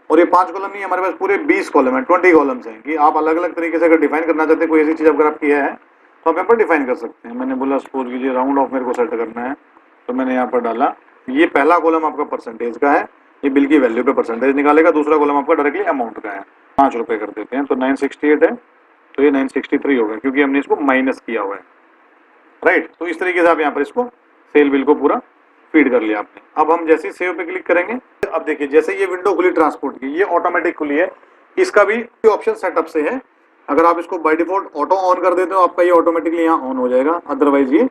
और ये 5 कॉलम नहीं हमारे पास पूरे 20 कॉलम है, 20 कॉलम्स हैं कि आप अलग अलग तरीके से अगर डिफाइन करना चाहते हैं कोई ऐसी चीज अगर आपकी है तो आप यहाँ पर डिफाइन कर सकते हैं। मैंने बोला सपोज कीजिए राउंड ऑफ मेरे को सेट करना है तो मैंने यहाँ पर डाला, ये पहला कॉलम आपका परसेंटेज का है, ये बिल की वैल्यू पे परसेंटेज निकालेगा, दूसरा कॉलम आपका डायरेक्टली अमाउंट का है, 5 रुपए कर देते हैं तो 968 है, तो ये 963 होगा क्योंकि हमने इसको माइनस किया हुआ है, राइट। तो इस तरीके से आप यहाँ पर इसको सेल बिल को पूरा फीड कर लिया आपने। अब हम जैसे सेव पे क्लिक करेंगे, अब देखिए जैसे ये विंडो खुली ट्रांसपोर्ट की, ये ऑटोमेटिक खुली है, इसका भी ऑप्शन सेटअप से है, अगर आप इसको बाय डिफॉल्ट ऑटो ऑन कर देते हो आपका ये ऑटोमेटिकली यहाँ ऑन हो जाएगा, अदरवाइज ये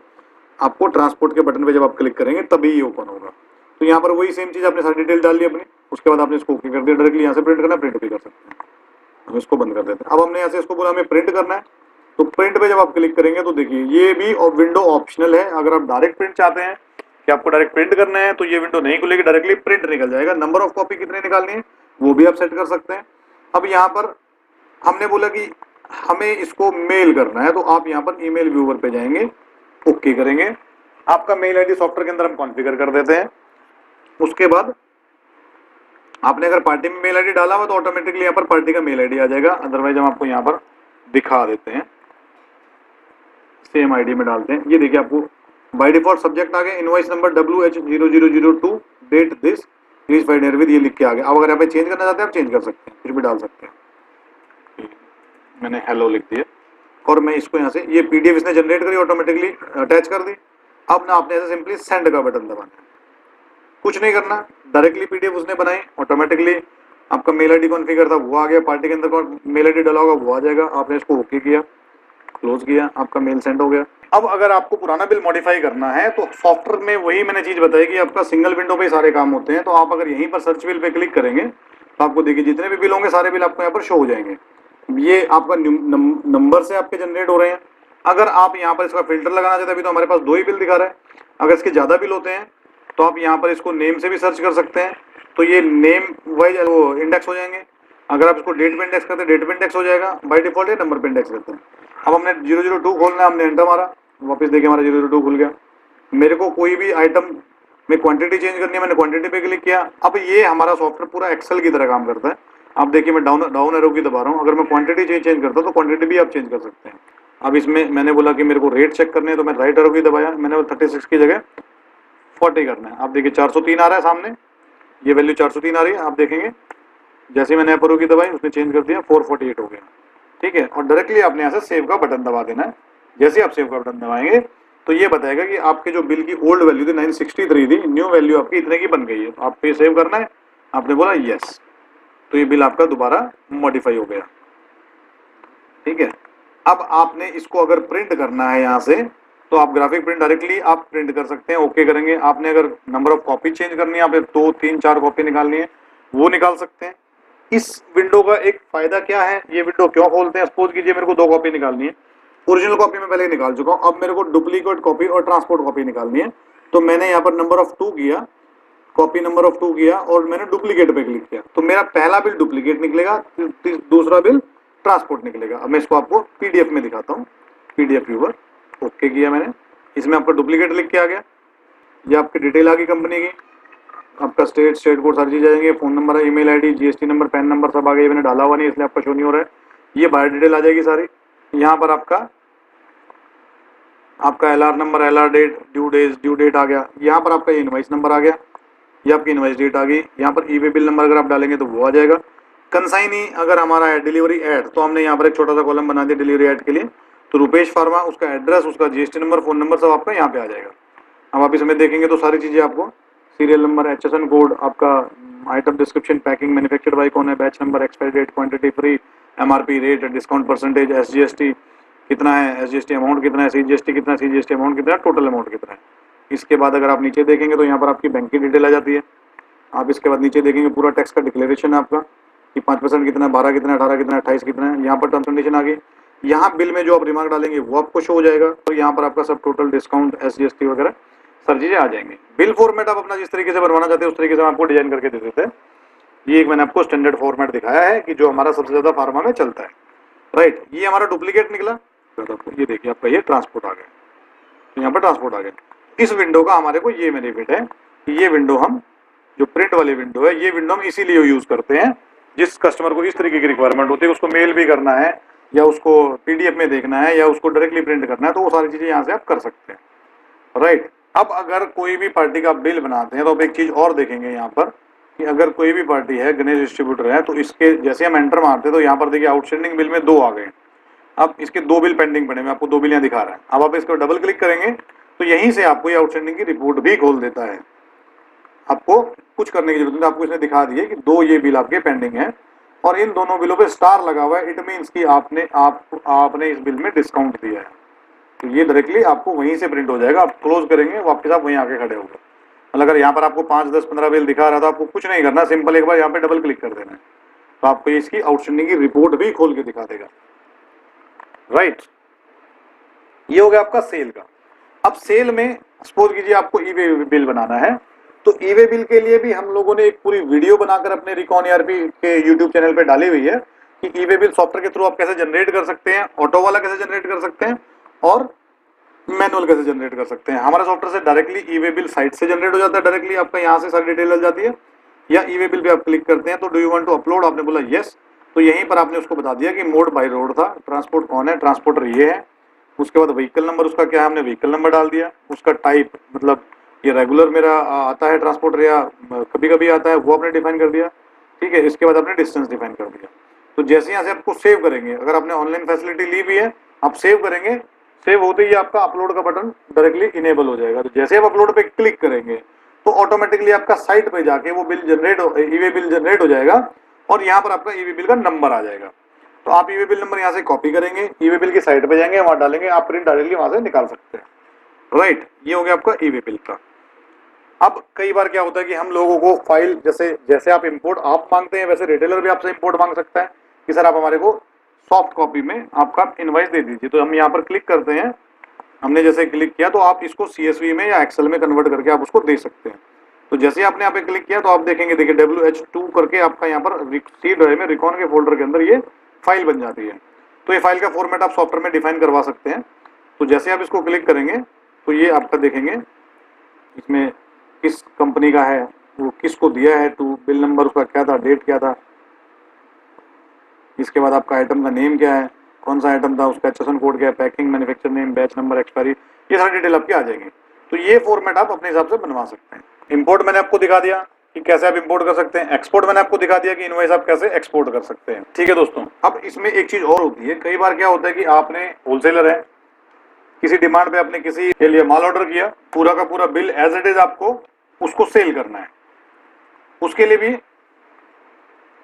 आपको ट्रांसपोर्ट के बटन पे जब आप क्लिक करेंगे तभी ये ओपन होगा। तो यहाँ पर वही सेम चीज आपने सारी डिटेल डाल दी अपनी, उसके बाद आपने इसको ओके कर दिया, डायरेक्टली यहाँ से प्रिंट करना, प्रिंट भी कर सकते हैं। हम इसको बंद कर देते हैं। अब हमने यहाँ से इसको बोला हमें प्रिंट करना है, तो प्रिंट पे जब आप क्लिक करेंगे तो देखिए ये भी विंडो ऑप्शनल है, अगर आप डायरेक्ट प्रिंट चाहते हैं कि आपको डायरेक्ट प्रिंट करना है तो ये विंडो नहीं खुलेगी, डायरेक्टली प्रिंट निकल जाएगा। नंबर ऑफ कॉपी कितने निकालनी है वो भी आप सेट कर सकते हैं। अब यहाँ पर हमने बोला कि हमें इसको मेल करना है, तो आप यहाँ पर ईमेल व्यूअर पे जाएंगे, ओके करेंगे, आपका मेल आईडी सॉफ्टवेयर के अंदर हम कॉन्फ़िगर कर देते हैं। उसके बाद आपने अगर पार्टी में मेल आईडी डाला हुआ तो ऑटोमेटिकली यहाँ पर पार्टी का मेल आईडी आ जाएगा, अदरवाइज हम आपको यहाँ पर दिखा देते हैं, सेम आईडी में डालते हैं। ये देखिए आपको बाय डिफॉल्ट सब्जेक्ट आ गया, invoice number WH0002 date this please find here with, ये लिख के आ गया। अब अगर यहाँ पे चेंज करना चाहते हैं आप चेंज कर सकते हैं, कुछ भी डाल सकते हैं। मैंने हेलो लिख दिया और मैं इसको यहाँ से, ये पीडीएफ इसने जनरेट करी ऑटोमेटिकली अटैच कर दी। अब ना आपने ऐसे सिंपली सेंड का बटन दबाना है, कुछ नहीं करना, डायरेक्टली पीडीएफ उसने बनाई ऑटोमेटिकली, आपका मेल आईडी कॉन्फ़िगर था वो आ गया, पार्टी के अंदर मेल आईडी डाला होगा वो आ जाएगा, आपने इसको ओके किया, क्लोज किया, आपका मेल सेंड हो गया। अब अगर आपको पुराना बिल मॉडिफाई करना है तो सॉफ्टवेयर में वही मैंने चीज बताई कि आपका सिंगल विंडो पे सारे काम होते हैं, तो आप अगर यहीं पर सर्च बिल पे क्लिक करेंगे तो आपको देखिए जितने भी बिल होंगे सारे बिल आपको यहाँ पर शो हो जाएंगे। ये आपका नंबर से आपके जनरेट हो रहे हैं। अगर आप यहाँ पर इसका फिल्टर लगाना चाहते हैं, अभी तो हमारे पास 2 ही बिल दिखा रहा है, अगर इसके ज्यादा बिल होते हैं तो आप यहाँ पर इसको नेम से भी सर्च कर सकते हैं, तो ये नेम वाइज वो इंडेक्स हो जाएंगे। अगर आप इसको डेट पे इंडेक्स करते हैं डेट पे इंडेक्स हो जाएगा, बाय डिफॉल्ट ये नंबर पे इंडेक्स करते हैं। अब हमने 002 खोलना है, हमने एंटर मारा, वापस देखिए हमारा 002 खुल गया। मेरे को कोई भी आइटम में क्वांटिटी चेंज करनी है, मैंने क्वांटिटी पे क्लिक किया। अब ये हमारा सॉफ्टवेयर पूरा एक्सेल की तरह काम करता है। आप देखिए मैं डाउन एरो की दबा रहा हूँ, अगर मैं क्वांटिटी चेंज करता हूँ तो क्वांटिटी भी आप चेंज कर सकते हैं। अब इसमें मैंने बोला कि मेरे को रेट चेक करने हैं तो मैं राइट एरो की दबाया, मैंने 36 की जगह 40 करना है। आप देखिए 403 आ रहा है सामने, ये वैल्यू 403 आ रही है, आप देखेंगे जैसे मैंने एरो की दबाई उसने चेंज कर दिया, 448 हो गया, ठीक है। और डायरेक्टली आपने यहाँ से सेव का बटन दबा देना है। जैसे आप सेव का बटन दबाएंगे तो ये बताएगा कि आपके जो बिल की ओल्ड वैल्यू थी 963 थी, न्यू वैल्यू आपकी इतने की बन गई है, आपको ये सेव करना है। आपने बोला यस, तो ये बिल आपका दोबारा मॉडिफाई हो गया, ठीक है। अब आपने इसको अगर प्रिंट करना है यहाँ से तो आप ग्राफिक प्रिंट डायरेक्टली आप प्रिंट कर सकते हैं, ओके करेंगे। आपने अगर नंबर ऑफ कॉपी चेंज करनी है, आपने 2, 3, 4 कॉपी निकालनी है वो निकाल सकते हैं। इस विंडो का एक फायदा क्या है, ये विंडो क्यों खोलते हैं, सपोज कीजिए मेरे को 2 कॉपी निकालनी है, ओरिजिनल कॉपी में पहले निकाल चुका हूं, अब मेरे को डुप्लीकेट कॉपी और ट्रांसपोर्ट कॉपी निकालनी है, तो मैंने यहाँ पर नंबर ऑफ 2 किया, कॉपी नंबर ऑफ 2 किया और मैंने डुप्लीकेट पे क्लिक किया, तो मेरा पहला बिल डुप्लीकेट निकलेगा, दूसरा बिल ट्रांसपोर्ट निकलेगा। अब मैं इसको आपको पीडीएफ में दिखाता हूँ, पीडीएफ व्यूअर, ओके किया मैंने, इसमें आपका डुप्लीकेट लिख के आ गया, ये आपकी डिटेल आ गई कंपनी की, आपका स्टेट कोड सारी चीज आ जाएंगे, फोन नंबर है, email ID, GST number, pan number सब आ गए, मैंने डाला हुआ नहीं इसलिए आपका शो नहीं हो रहा है। ये बायो डिटेल आ जाएगी सारी, यहाँ पर आपका LR number, LR date, due date आ गया, यहाँ पर आपका इनवॉइस नंबर आ गया, ये आपकी इनवॉइस डेट आ गई, यहाँ पर ईवे बिल नंबर अगर आप डालेंगे तो वो आ जाएगा। कंसाइनी अगर हमारा है डिलीवरी एड, तो हमने यहाँ पर एक छोटा सा कॉलम बना दिया डिलीवरी एड के लिए, तो रुपेश फार्मा, उसका एड्रेस, उसका जीएसटी नंबर, फोन नंबर सब आपका यहाँ पे आ जाएगा। अब आप इसमें देखेंगे तो सारी चीजें आपको, सीरियल नंबर, HSN कोड, आपका item description, packing, manufactured by कौन है, batch number, expiry date, quantity free, MRP rate, discount percentage, SGST कितना है, SGST अमाउंट कितना है, CGST कितना है, CGST अमाउंट कितना है, टोटल अमाउंट कितना है। इसके बाद अगर आप नीचे देखेंगे तो यहाँ पर आपकी बैंक की डिटेल आ जाती है। आप इसके बाद नीचे देखेंगे पूरा टैक्स का डिक्लेरेशन है आपका कि 5% कितना है, 12 कितना है, 18 कितना है, 28 कितना है। यहाँ पर टर्म्स कंडीशन आ गई, यहाँ बिल में जो आप रिमार्क डालेंगे वो आपको शो हो जाएगा, तो यहाँ पर आपका सब टोटल डिस्काउंट, SGST वगैरह सब चीजें आ जाएंगी। बिल फॉर्मेट आप अपना जिस तरीके से बनवाना चाहते हैं उस तरीके से हम आपको डिजाइन करके दे देते हैं। ये एक मैंने आपको स्टैंडर्ड फॉर्मेट दिखाया है कि जो हमारा सबसे ज्यादा फार्मा में चलता है, राइट। ये हमारा डुप्लीकेट निकला, ये देखिए आपका ये ट्रांसपोर्ट आ गया, यहाँ पर ट्रांसपोर्ट आ गया। इस विंडो का हमारे को ये बेनिफिट है कि ये विंडो हम, जो प्रिंट वाली विंडो है, ये विंडो हम इसीलिए यूज करते हैं, जिस कस्टमर को इस तरीके की रिक्वायरमेंट होती है, उसको मेल भी करना है या उसको पीडीएफ में देखना है या उसको डायरेक्टली प्रिंट करना है, तो वो सारी चीजें यहाँ से आप कर सकते हैं, राइट। अब अगर कोई भी पार्टी का बिल बनाते हैं तो अब एक चीज और देखेंगे यहाँ पर कि अगर कोई भी पार्टी है, गणेश डिस्ट्रीब्यूटर है, तो इसके जैसे हम एंटर मारते हैं तो यहाँ पर देखिए आउटस्टैंडिंग बिल में 2 आ गए। अब इसके 2 बिल पेंडिंग पड़े, मैं आपको 2 बिल यहाँ दिखा रहा है। अब आप इसको डबल क्लिक करेंगे तो यहीं से आपको ये आउटस्टैंडिंग की रिपोर्ट भी खोल देता है। आपको कुछ करने की जरूरत नहीं, आपको इसने दिखा दिया कि 2 ये बिल आपके पेंडिंग है और इन दोनों बिलों पे स्टार लगा हुआ है, इट मीन्स कि आपने इस बिल में डिस्काउंट दिया है, तो ये डायरेक्टली आपको वहीं से प्रिंट हो जाएगा। आप क्लोज करेंगे वापस आप वहीं आके खड़े होंगे। मतलब अगर यहाँ पर आपको 5, 10, 15 बिल दिखा रहा था, आपको कुछ नहीं करना, सिंपल एक बार यहाँ पे डबल क्लिक कर देना है, तो आपको इसकी आउटस्टैंडिंग की रिपोर्ट भी खोल के दिखा देगा, राइट। ये हो गया आपका सेल का। अब सेल में सपोज कीजिए आपको ईवे बिल बनाना है, तो ईवे बिल के लिए भी हम लोगों ने एक पूरी वीडियो बनाकर अपने रिकॉन ERP के यूट्यूब चैनल पे डाली हुई है कि ईवे बिल सॉफ्टवेयर के थ्रू आप कैसे जनरेट कर सकते हैं, ऑटो वाला कैसे जनरेट कर सकते हैं और मैनुअल कैसे जनरेट कर सकते हैं? हमारे सॉफ्टवेयर से डायरेक्टली ई वे बिल साइट से जनरेट हो जाता है, डायरेक्टली आपका यहाँ से सारी डिटेल आ जाती है, या ई वे बिल पे आप क्लिक करते हैं तो do you want to upload, आपने बोला यस, तो यहीं पर आपने उसको बता दिया कि मोड बाय रोड था, ट्रांसपोर्ट कौन है, ट्रांसपोर्टर ये है, उसके बाद व्हीकल नंबर उसका क्या है, हमने व्हीकल नंबर डाल दिया, उसका टाइप मतलब ये रेगुलर मेरा आता है ट्रांसपोर्टर या कभी कभी आता है, वो आपने डिफाइन कर दिया, ठीक है। इसके बाद आपने डिस्टेंस डिफाइन कर दिया। तो जैसे यहाँ से आपको सेव करेंगे, अगर आपने ऑनलाइन फैसिलिटी ली भी है, आप सेव करेंगे, सेव होते ही आपका अपलोड का बटन डायरेक्टली इनेबल हो जाएगा। तो जैसे आप अपलोड पे क्लिक करेंगे तो ऑटोमेटिकली आपका साइट पे जाके वो bill generate e-way bill generate हो जाएगा और यहाँ पर आपका ईवे बिल का नंबर आ जाएगा। तो आप ईवे बिल नंबर यहाँ से कॉपी करेंगे, ईवे बिल की साइट पे जाएंगे, वहां डालेंगे, आप प्रिंट डायरेक्टली वहां से निकाल सकते हैं। राइट, ये हो गया आपका ईवे बिल का। अब कई बार क्या होता है कि हम लोगों को फाइल जैसे आप इंपोर्ट आप मांगते हैं, वैसे रिटेलर भी आपसे इंपोर्ट मांग सकता है कि सर आप हमारे को सॉफ्ट कॉपी में आपका इनवॉइस दे दीजिए। तो हम यहाँ पर क्लिक करते हैं, हमने जैसे क्लिक किया तो आप इसको CSV में या एक्सेल में कन्वर्ट करके आप उसको दे सकते हैं। तो जैसे आपने यहाँ पे क्लिक किया तो आप देखेंगे, देखिए WH2 करके आपका यहाँ पर सी ड्राइव में रिकॉन के फोल्डर के अंदर ये फाइल बन जाती है। तो ये फाइल का फॉर्मेट आप सॉफ्टवेयर में डिफाइन करवा सकते हैं। तो जैसे आप इसको क्लिक करेंगे तो ये आपका देखेंगे इसमें किस कंपनी का है, वो किसको दिया है, टू बिल नंबर उसका क्या था, डेट क्या था, इसके बाद आपका आइटम का नेम क्या है, कौन सा आइटम था, उसका HSN कोड क्या है, packing, manufacture name, batch number, expiry, ये सारी डिटेल आपकी आ जाएंगी। तो ये फॉर्मेट आप अपने हिसाब से बनवा सकते हैं। इंपोर्ट मैंने आपको दिखा दिया कि कैसे आप इंपोर्ट कर सकते हैं, एक्सपोर्ट मैंने आपको दिखा दिया कि इनवॉइस आप कैसे एक्सपोर्ट कर सकते हैं। ठीक है दोस्तों, अब इसमें एक चीज और होती है, कई बार क्या होता है कि आपने होलसेलर है, किसी डिमांड पे आपने किसी के लिए माल ऑर्डर किया, पूरा का पूरा बिल एज इट इज आपको उसको सेल करना है, उसके लिए भी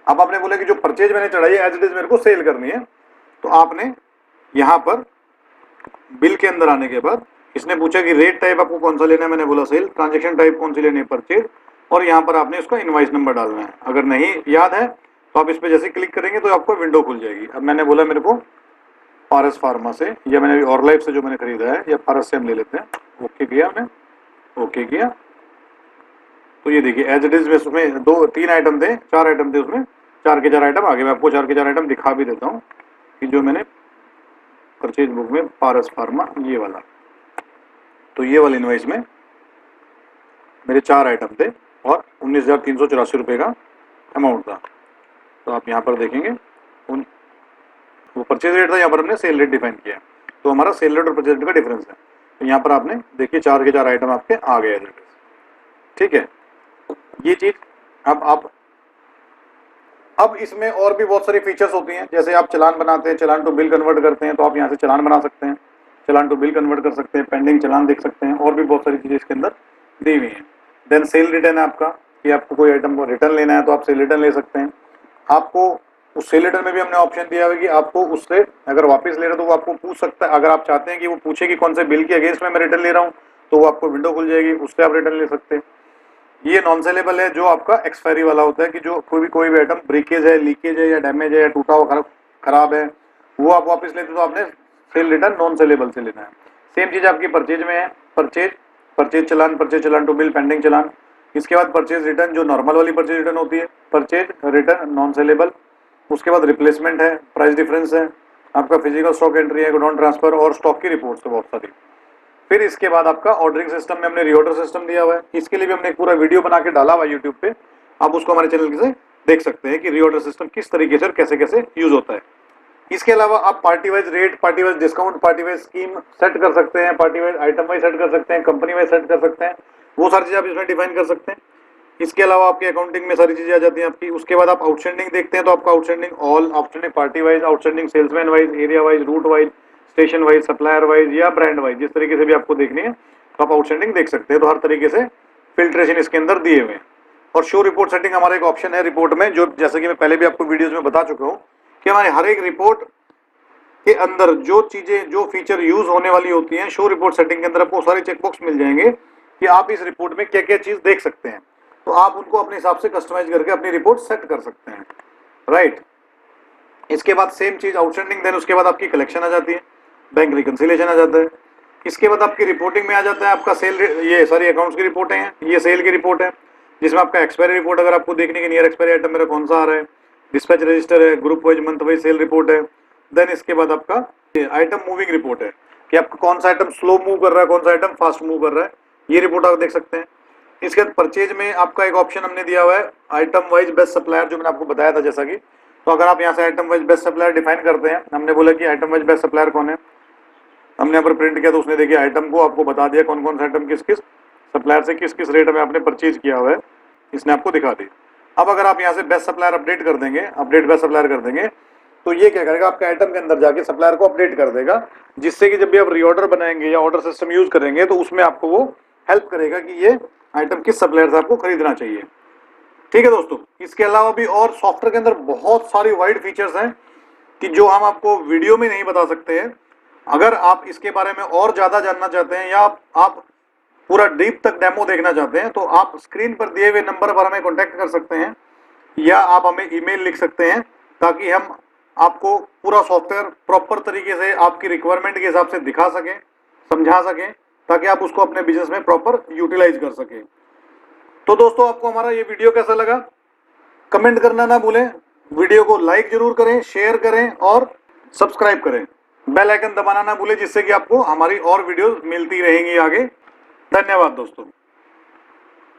अब आपने बोला कि जो परचेज मैंने चढ़ाई है एज इट इज मेरे को सेल करनी है। तो आपने यहां पर बिल के अंदर आने के बाद इसने पूछा कि रेट टाइप आपको कौन सा लेना है, मैंने बोला सेल, ट्रांजेक्शन टाइप कौन सी लेनी है, परचेज, और यहाँ पर आपने उसका इनवॉइस नंबर डालना है। अगर नहीं याद है तो आप इस पर जैसे क्लिक करेंगे तो आपको विंडो खुल जाएगी। अब मैंने बोला मेरे को पारस फार्मा से या मैंने और लाइफ से जो मैंने खरीदा है या पारस से हम ले लेते हैं, ओके किया हमने, ओके किया। तो ये देखिए एज इट इज में उसमें 2-3 आइटम थे, 4 आइटम थे, उसमें 4 के 4 आइटम आगे मैं आपको 4 के 4 आइटम दिखा भी देता हूँ कि जो मैंने परचेज बुक में पारस फार्मा ये वाला, तो ये वाले इनवॉइस में मेरे 4 आइटम थे और 19,384 रुपये का अमाउंट था। तो आप यहाँ पर देखेंगे उन वो परचेज रेट था, यहाँ पर हमने सेल रेट डिफाइन किया, तो हमारा सेल रेट और परचेज रेट का डिफरेंस है। तो यहाँ पर आपने देखिए 4 के 4 आइटम आपके आ गए। ठीक है, ये चीज अब इसमें और भी बहुत सारी फीचर्स होती हैं, जैसे आप चलान बनाते हैं, चलान टू बिल कन्वर्ट करते हैं, तो आप यहाँ से चलान बना सकते हैं, चलान टू बिल कन्वर्ट कर सकते हैं, पेंडिंग चलान देख सकते हैं, और भी बहुत सारी चीजें इसके अंदर दी हुई हैं। देन सेल रिटर्न है आपका, कि आपको कोई आइटम को रिटर्न लेना है तो आप सेल रिटर्न ले सकते हैं। आपको उस सेल रिटर्न में भी हमने ऑप्शन दिया है कि आपको उससे अगर वापस ले रहे हो तो वो आपको पूछ सकता है, अगर आप चाहते हैं कि वो पूछे कि कौन से बिल के अगेंस्ट में मैं रिटर्न ले रहा हूँ तो वो आपको विंडो खुल जाएगी, उससे आप रिटर्न ले सकते हैं। ये नॉन सेलेबल है, जो आपका एक्सपायरी वाला होता है कि जो कोई भी आइटम ब्रेकेज है, लीकेज है या डैमेज है या टूटा हुआ खराब है, वो आप वापस लेते तो आपने सेल रिटर्न नॉन सेलेबल से लेना है। सेम चीज आपकी परचेज में है, purchase challan to bill, pending challan. इसके बाद परचेज रिटर्न जो नॉर्मल वाली परचेज रिटर्न होती है, परचेज रिटर्न नॉन सेलेबल। उसके बाद रिप्लेसमेंट है, प्राइस डिफरेंस है, आपका फिजिकल स्टॉक एंट्री है, गोडाउन ट्रांसफर और स्टॉक की रिपोर्ट्स है बहुत सारी। फिर इसके बाद आपका ऑर्डरिंग सिस्टम में हमने रीऑर्डर सिस्टम दिया हुआ है, इसके लिए भी हमने एक पूरा वीडियो बना के डाला हुआ है यूट्यूब पे, आप उसको हमारे चैनल से देख सकते हैं कि रीऑर्डर सिस्टम किस तरीके से और कैसे कैसे यूज होता है। इसके अलावा आप party wise rate, party wise discount, party wise scheme set कर सकते हैं, party wise item wise set कर सकते हैं, कंपनी वाइज सेट कर सकते हैं, वो सारी चीजें आप इसमें डिफाइन कर सकते हैं। इसके अलावा आपकी अकाउंटिंग में सारी चीजें आ जाती हैं आपकी। उसके बाद आप आउटस्टैंडिंग देखते हैं तो आपका outstanding all, outstanding party wise, outstanding salesman wise, area wise, route wise, station wise, supplier wise या ब्रांड वाइज, जिस तरीके से भी आपको देखनी है तो आप आउटस्टैंडिंग देख सकते हैं। तो हर तरीके से फिल्ट्रेशन इसके अंदर दिए हुए हैं। और शो रिपोर्ट सेटिंग हमारा एक ऑप्शन है रिपोर्ट में, जो जैसे कि मैं पहले भी आपको वीडियोस में बता चुका हूं कि हमारे हर एक रिपोर्ट के अंदर जो चीजें, जो फीचर यूज होने वाली होती हैं, शो रिपोर्ट सेटिंग के अंदर आपको सारे चेकबॉक्स मिल जाएंगे कि आप इस रिपोर्ट में क्या क्या चीज देख सकते हैं। तो आप उनको अपने हिसाब से कस्टमाइज करके अपनी रिपोर्ट सेट कर सकते हैं। राइट, इसके बाद सेम चीज आउटस्टैंडिंग, देन उसके बाद आपकी कलेक्शन आ जाती है, बैंक रिकंसिलिएशन आ जाता है। इसके बाद आपकी रिपोर्टिंग में आ जाता है आपका सेल, ये सारी अकाउंट्स की रिपोर्टें हैं, ये सेल की रिपोर्ट है, जिसमें आपका एक्सपायरी रिपोर्ट अगर आपको देखने की नियर एक्सपायरी आइटम मेरा कौन सा आ रहा है, डिस्पैच रजिस्टर है, group wise month wise sale report है। देन इसके बाद आपका आइटम मूविंग रिपोर्ट है, कि आपका कौन सा आइटम स्लो मूव कर रहा है, कौन सा आइटम फास्ट मूव कर रहा है, ये रिपोर्ट आप देख सकते हैं। इसके बाद परचेज में आपका एक ऑप्शन हमने दिया हुआ है आइटम वाइज बेस्ट सप्लायर, जो मैंने आपको बताया था जैसा कि, तो अगर आप यहाँ से item wise best supplier define करते हैं, हमने बोला कि आइटम वाइज बेस्ट सप्लायर कौन है, हमने यहाँ पर प्रिंट किया तो उसने देखिए आइटम को आपको बता दिया कौन कौन सा आइटम किस किस सप्लायर से किस किस रेट में आपने परचेज किया हुआ है, इसने आपको दिखा दी। अब अगर आप यहाँ से बेस्ट सप्लायर अपडेट कर देंगे, अपडेट बेस्ट सप्लायर कर देंगे, तो ये क्या करेगा, आपके आइटम के अंदर जाके सप्लायर को अपडेट कर देगा, जिससे कि जब भी आप रीऑर्डर बनाएंगे या ऑर्डर सिस्टम यूज करेंगे तो उसमें आपको वो हेल्प करेगा कि ये आइटम किस सप्लायर से आपको खरीदना चाहिए। ठीक है दोस्तों, इसके अलावा भी और सॉफ्टवेयर के अंदर बहुत सारी वाइड फीचर्स हैं कि जो हम आपको वीडियो में नहीं बता सकते हैं। अगर आप इसके बारे में और ज्यादा जानना चाहते हैं या आप पूरा डीप तक डेमो देखना चाहते हैं तो आप स्क्रीन पर दिए हुए नंबर पर हमें कॉन्टेक्ट कर सकते हैं या आप हमें ईमेल लिख सकते हैं, ताकि हम आपको पूरा सॉफ्टवेयर प्रॉपर तरीके से आपकी रिक्वायरमेंट के हिसाब से दिखा सकें, समझा सकें, ताकि आप उसको अपने बिजनेस में प्रॉपर यूटिलाइज कर सकें। तो दोस्तों, आपको हमारा ये वीडियो कैसा लगा कमेंट करना ना भूलें, वीडियो को लाइक जरूर करें, शेयर करें और सब्सक्राइब करें, बेल आइकन दबाना ना भूलें, जिससे कि आपको हमारी और वीडियोस मिलती रहेंगी आगे। धन्यवाद दोस्तों।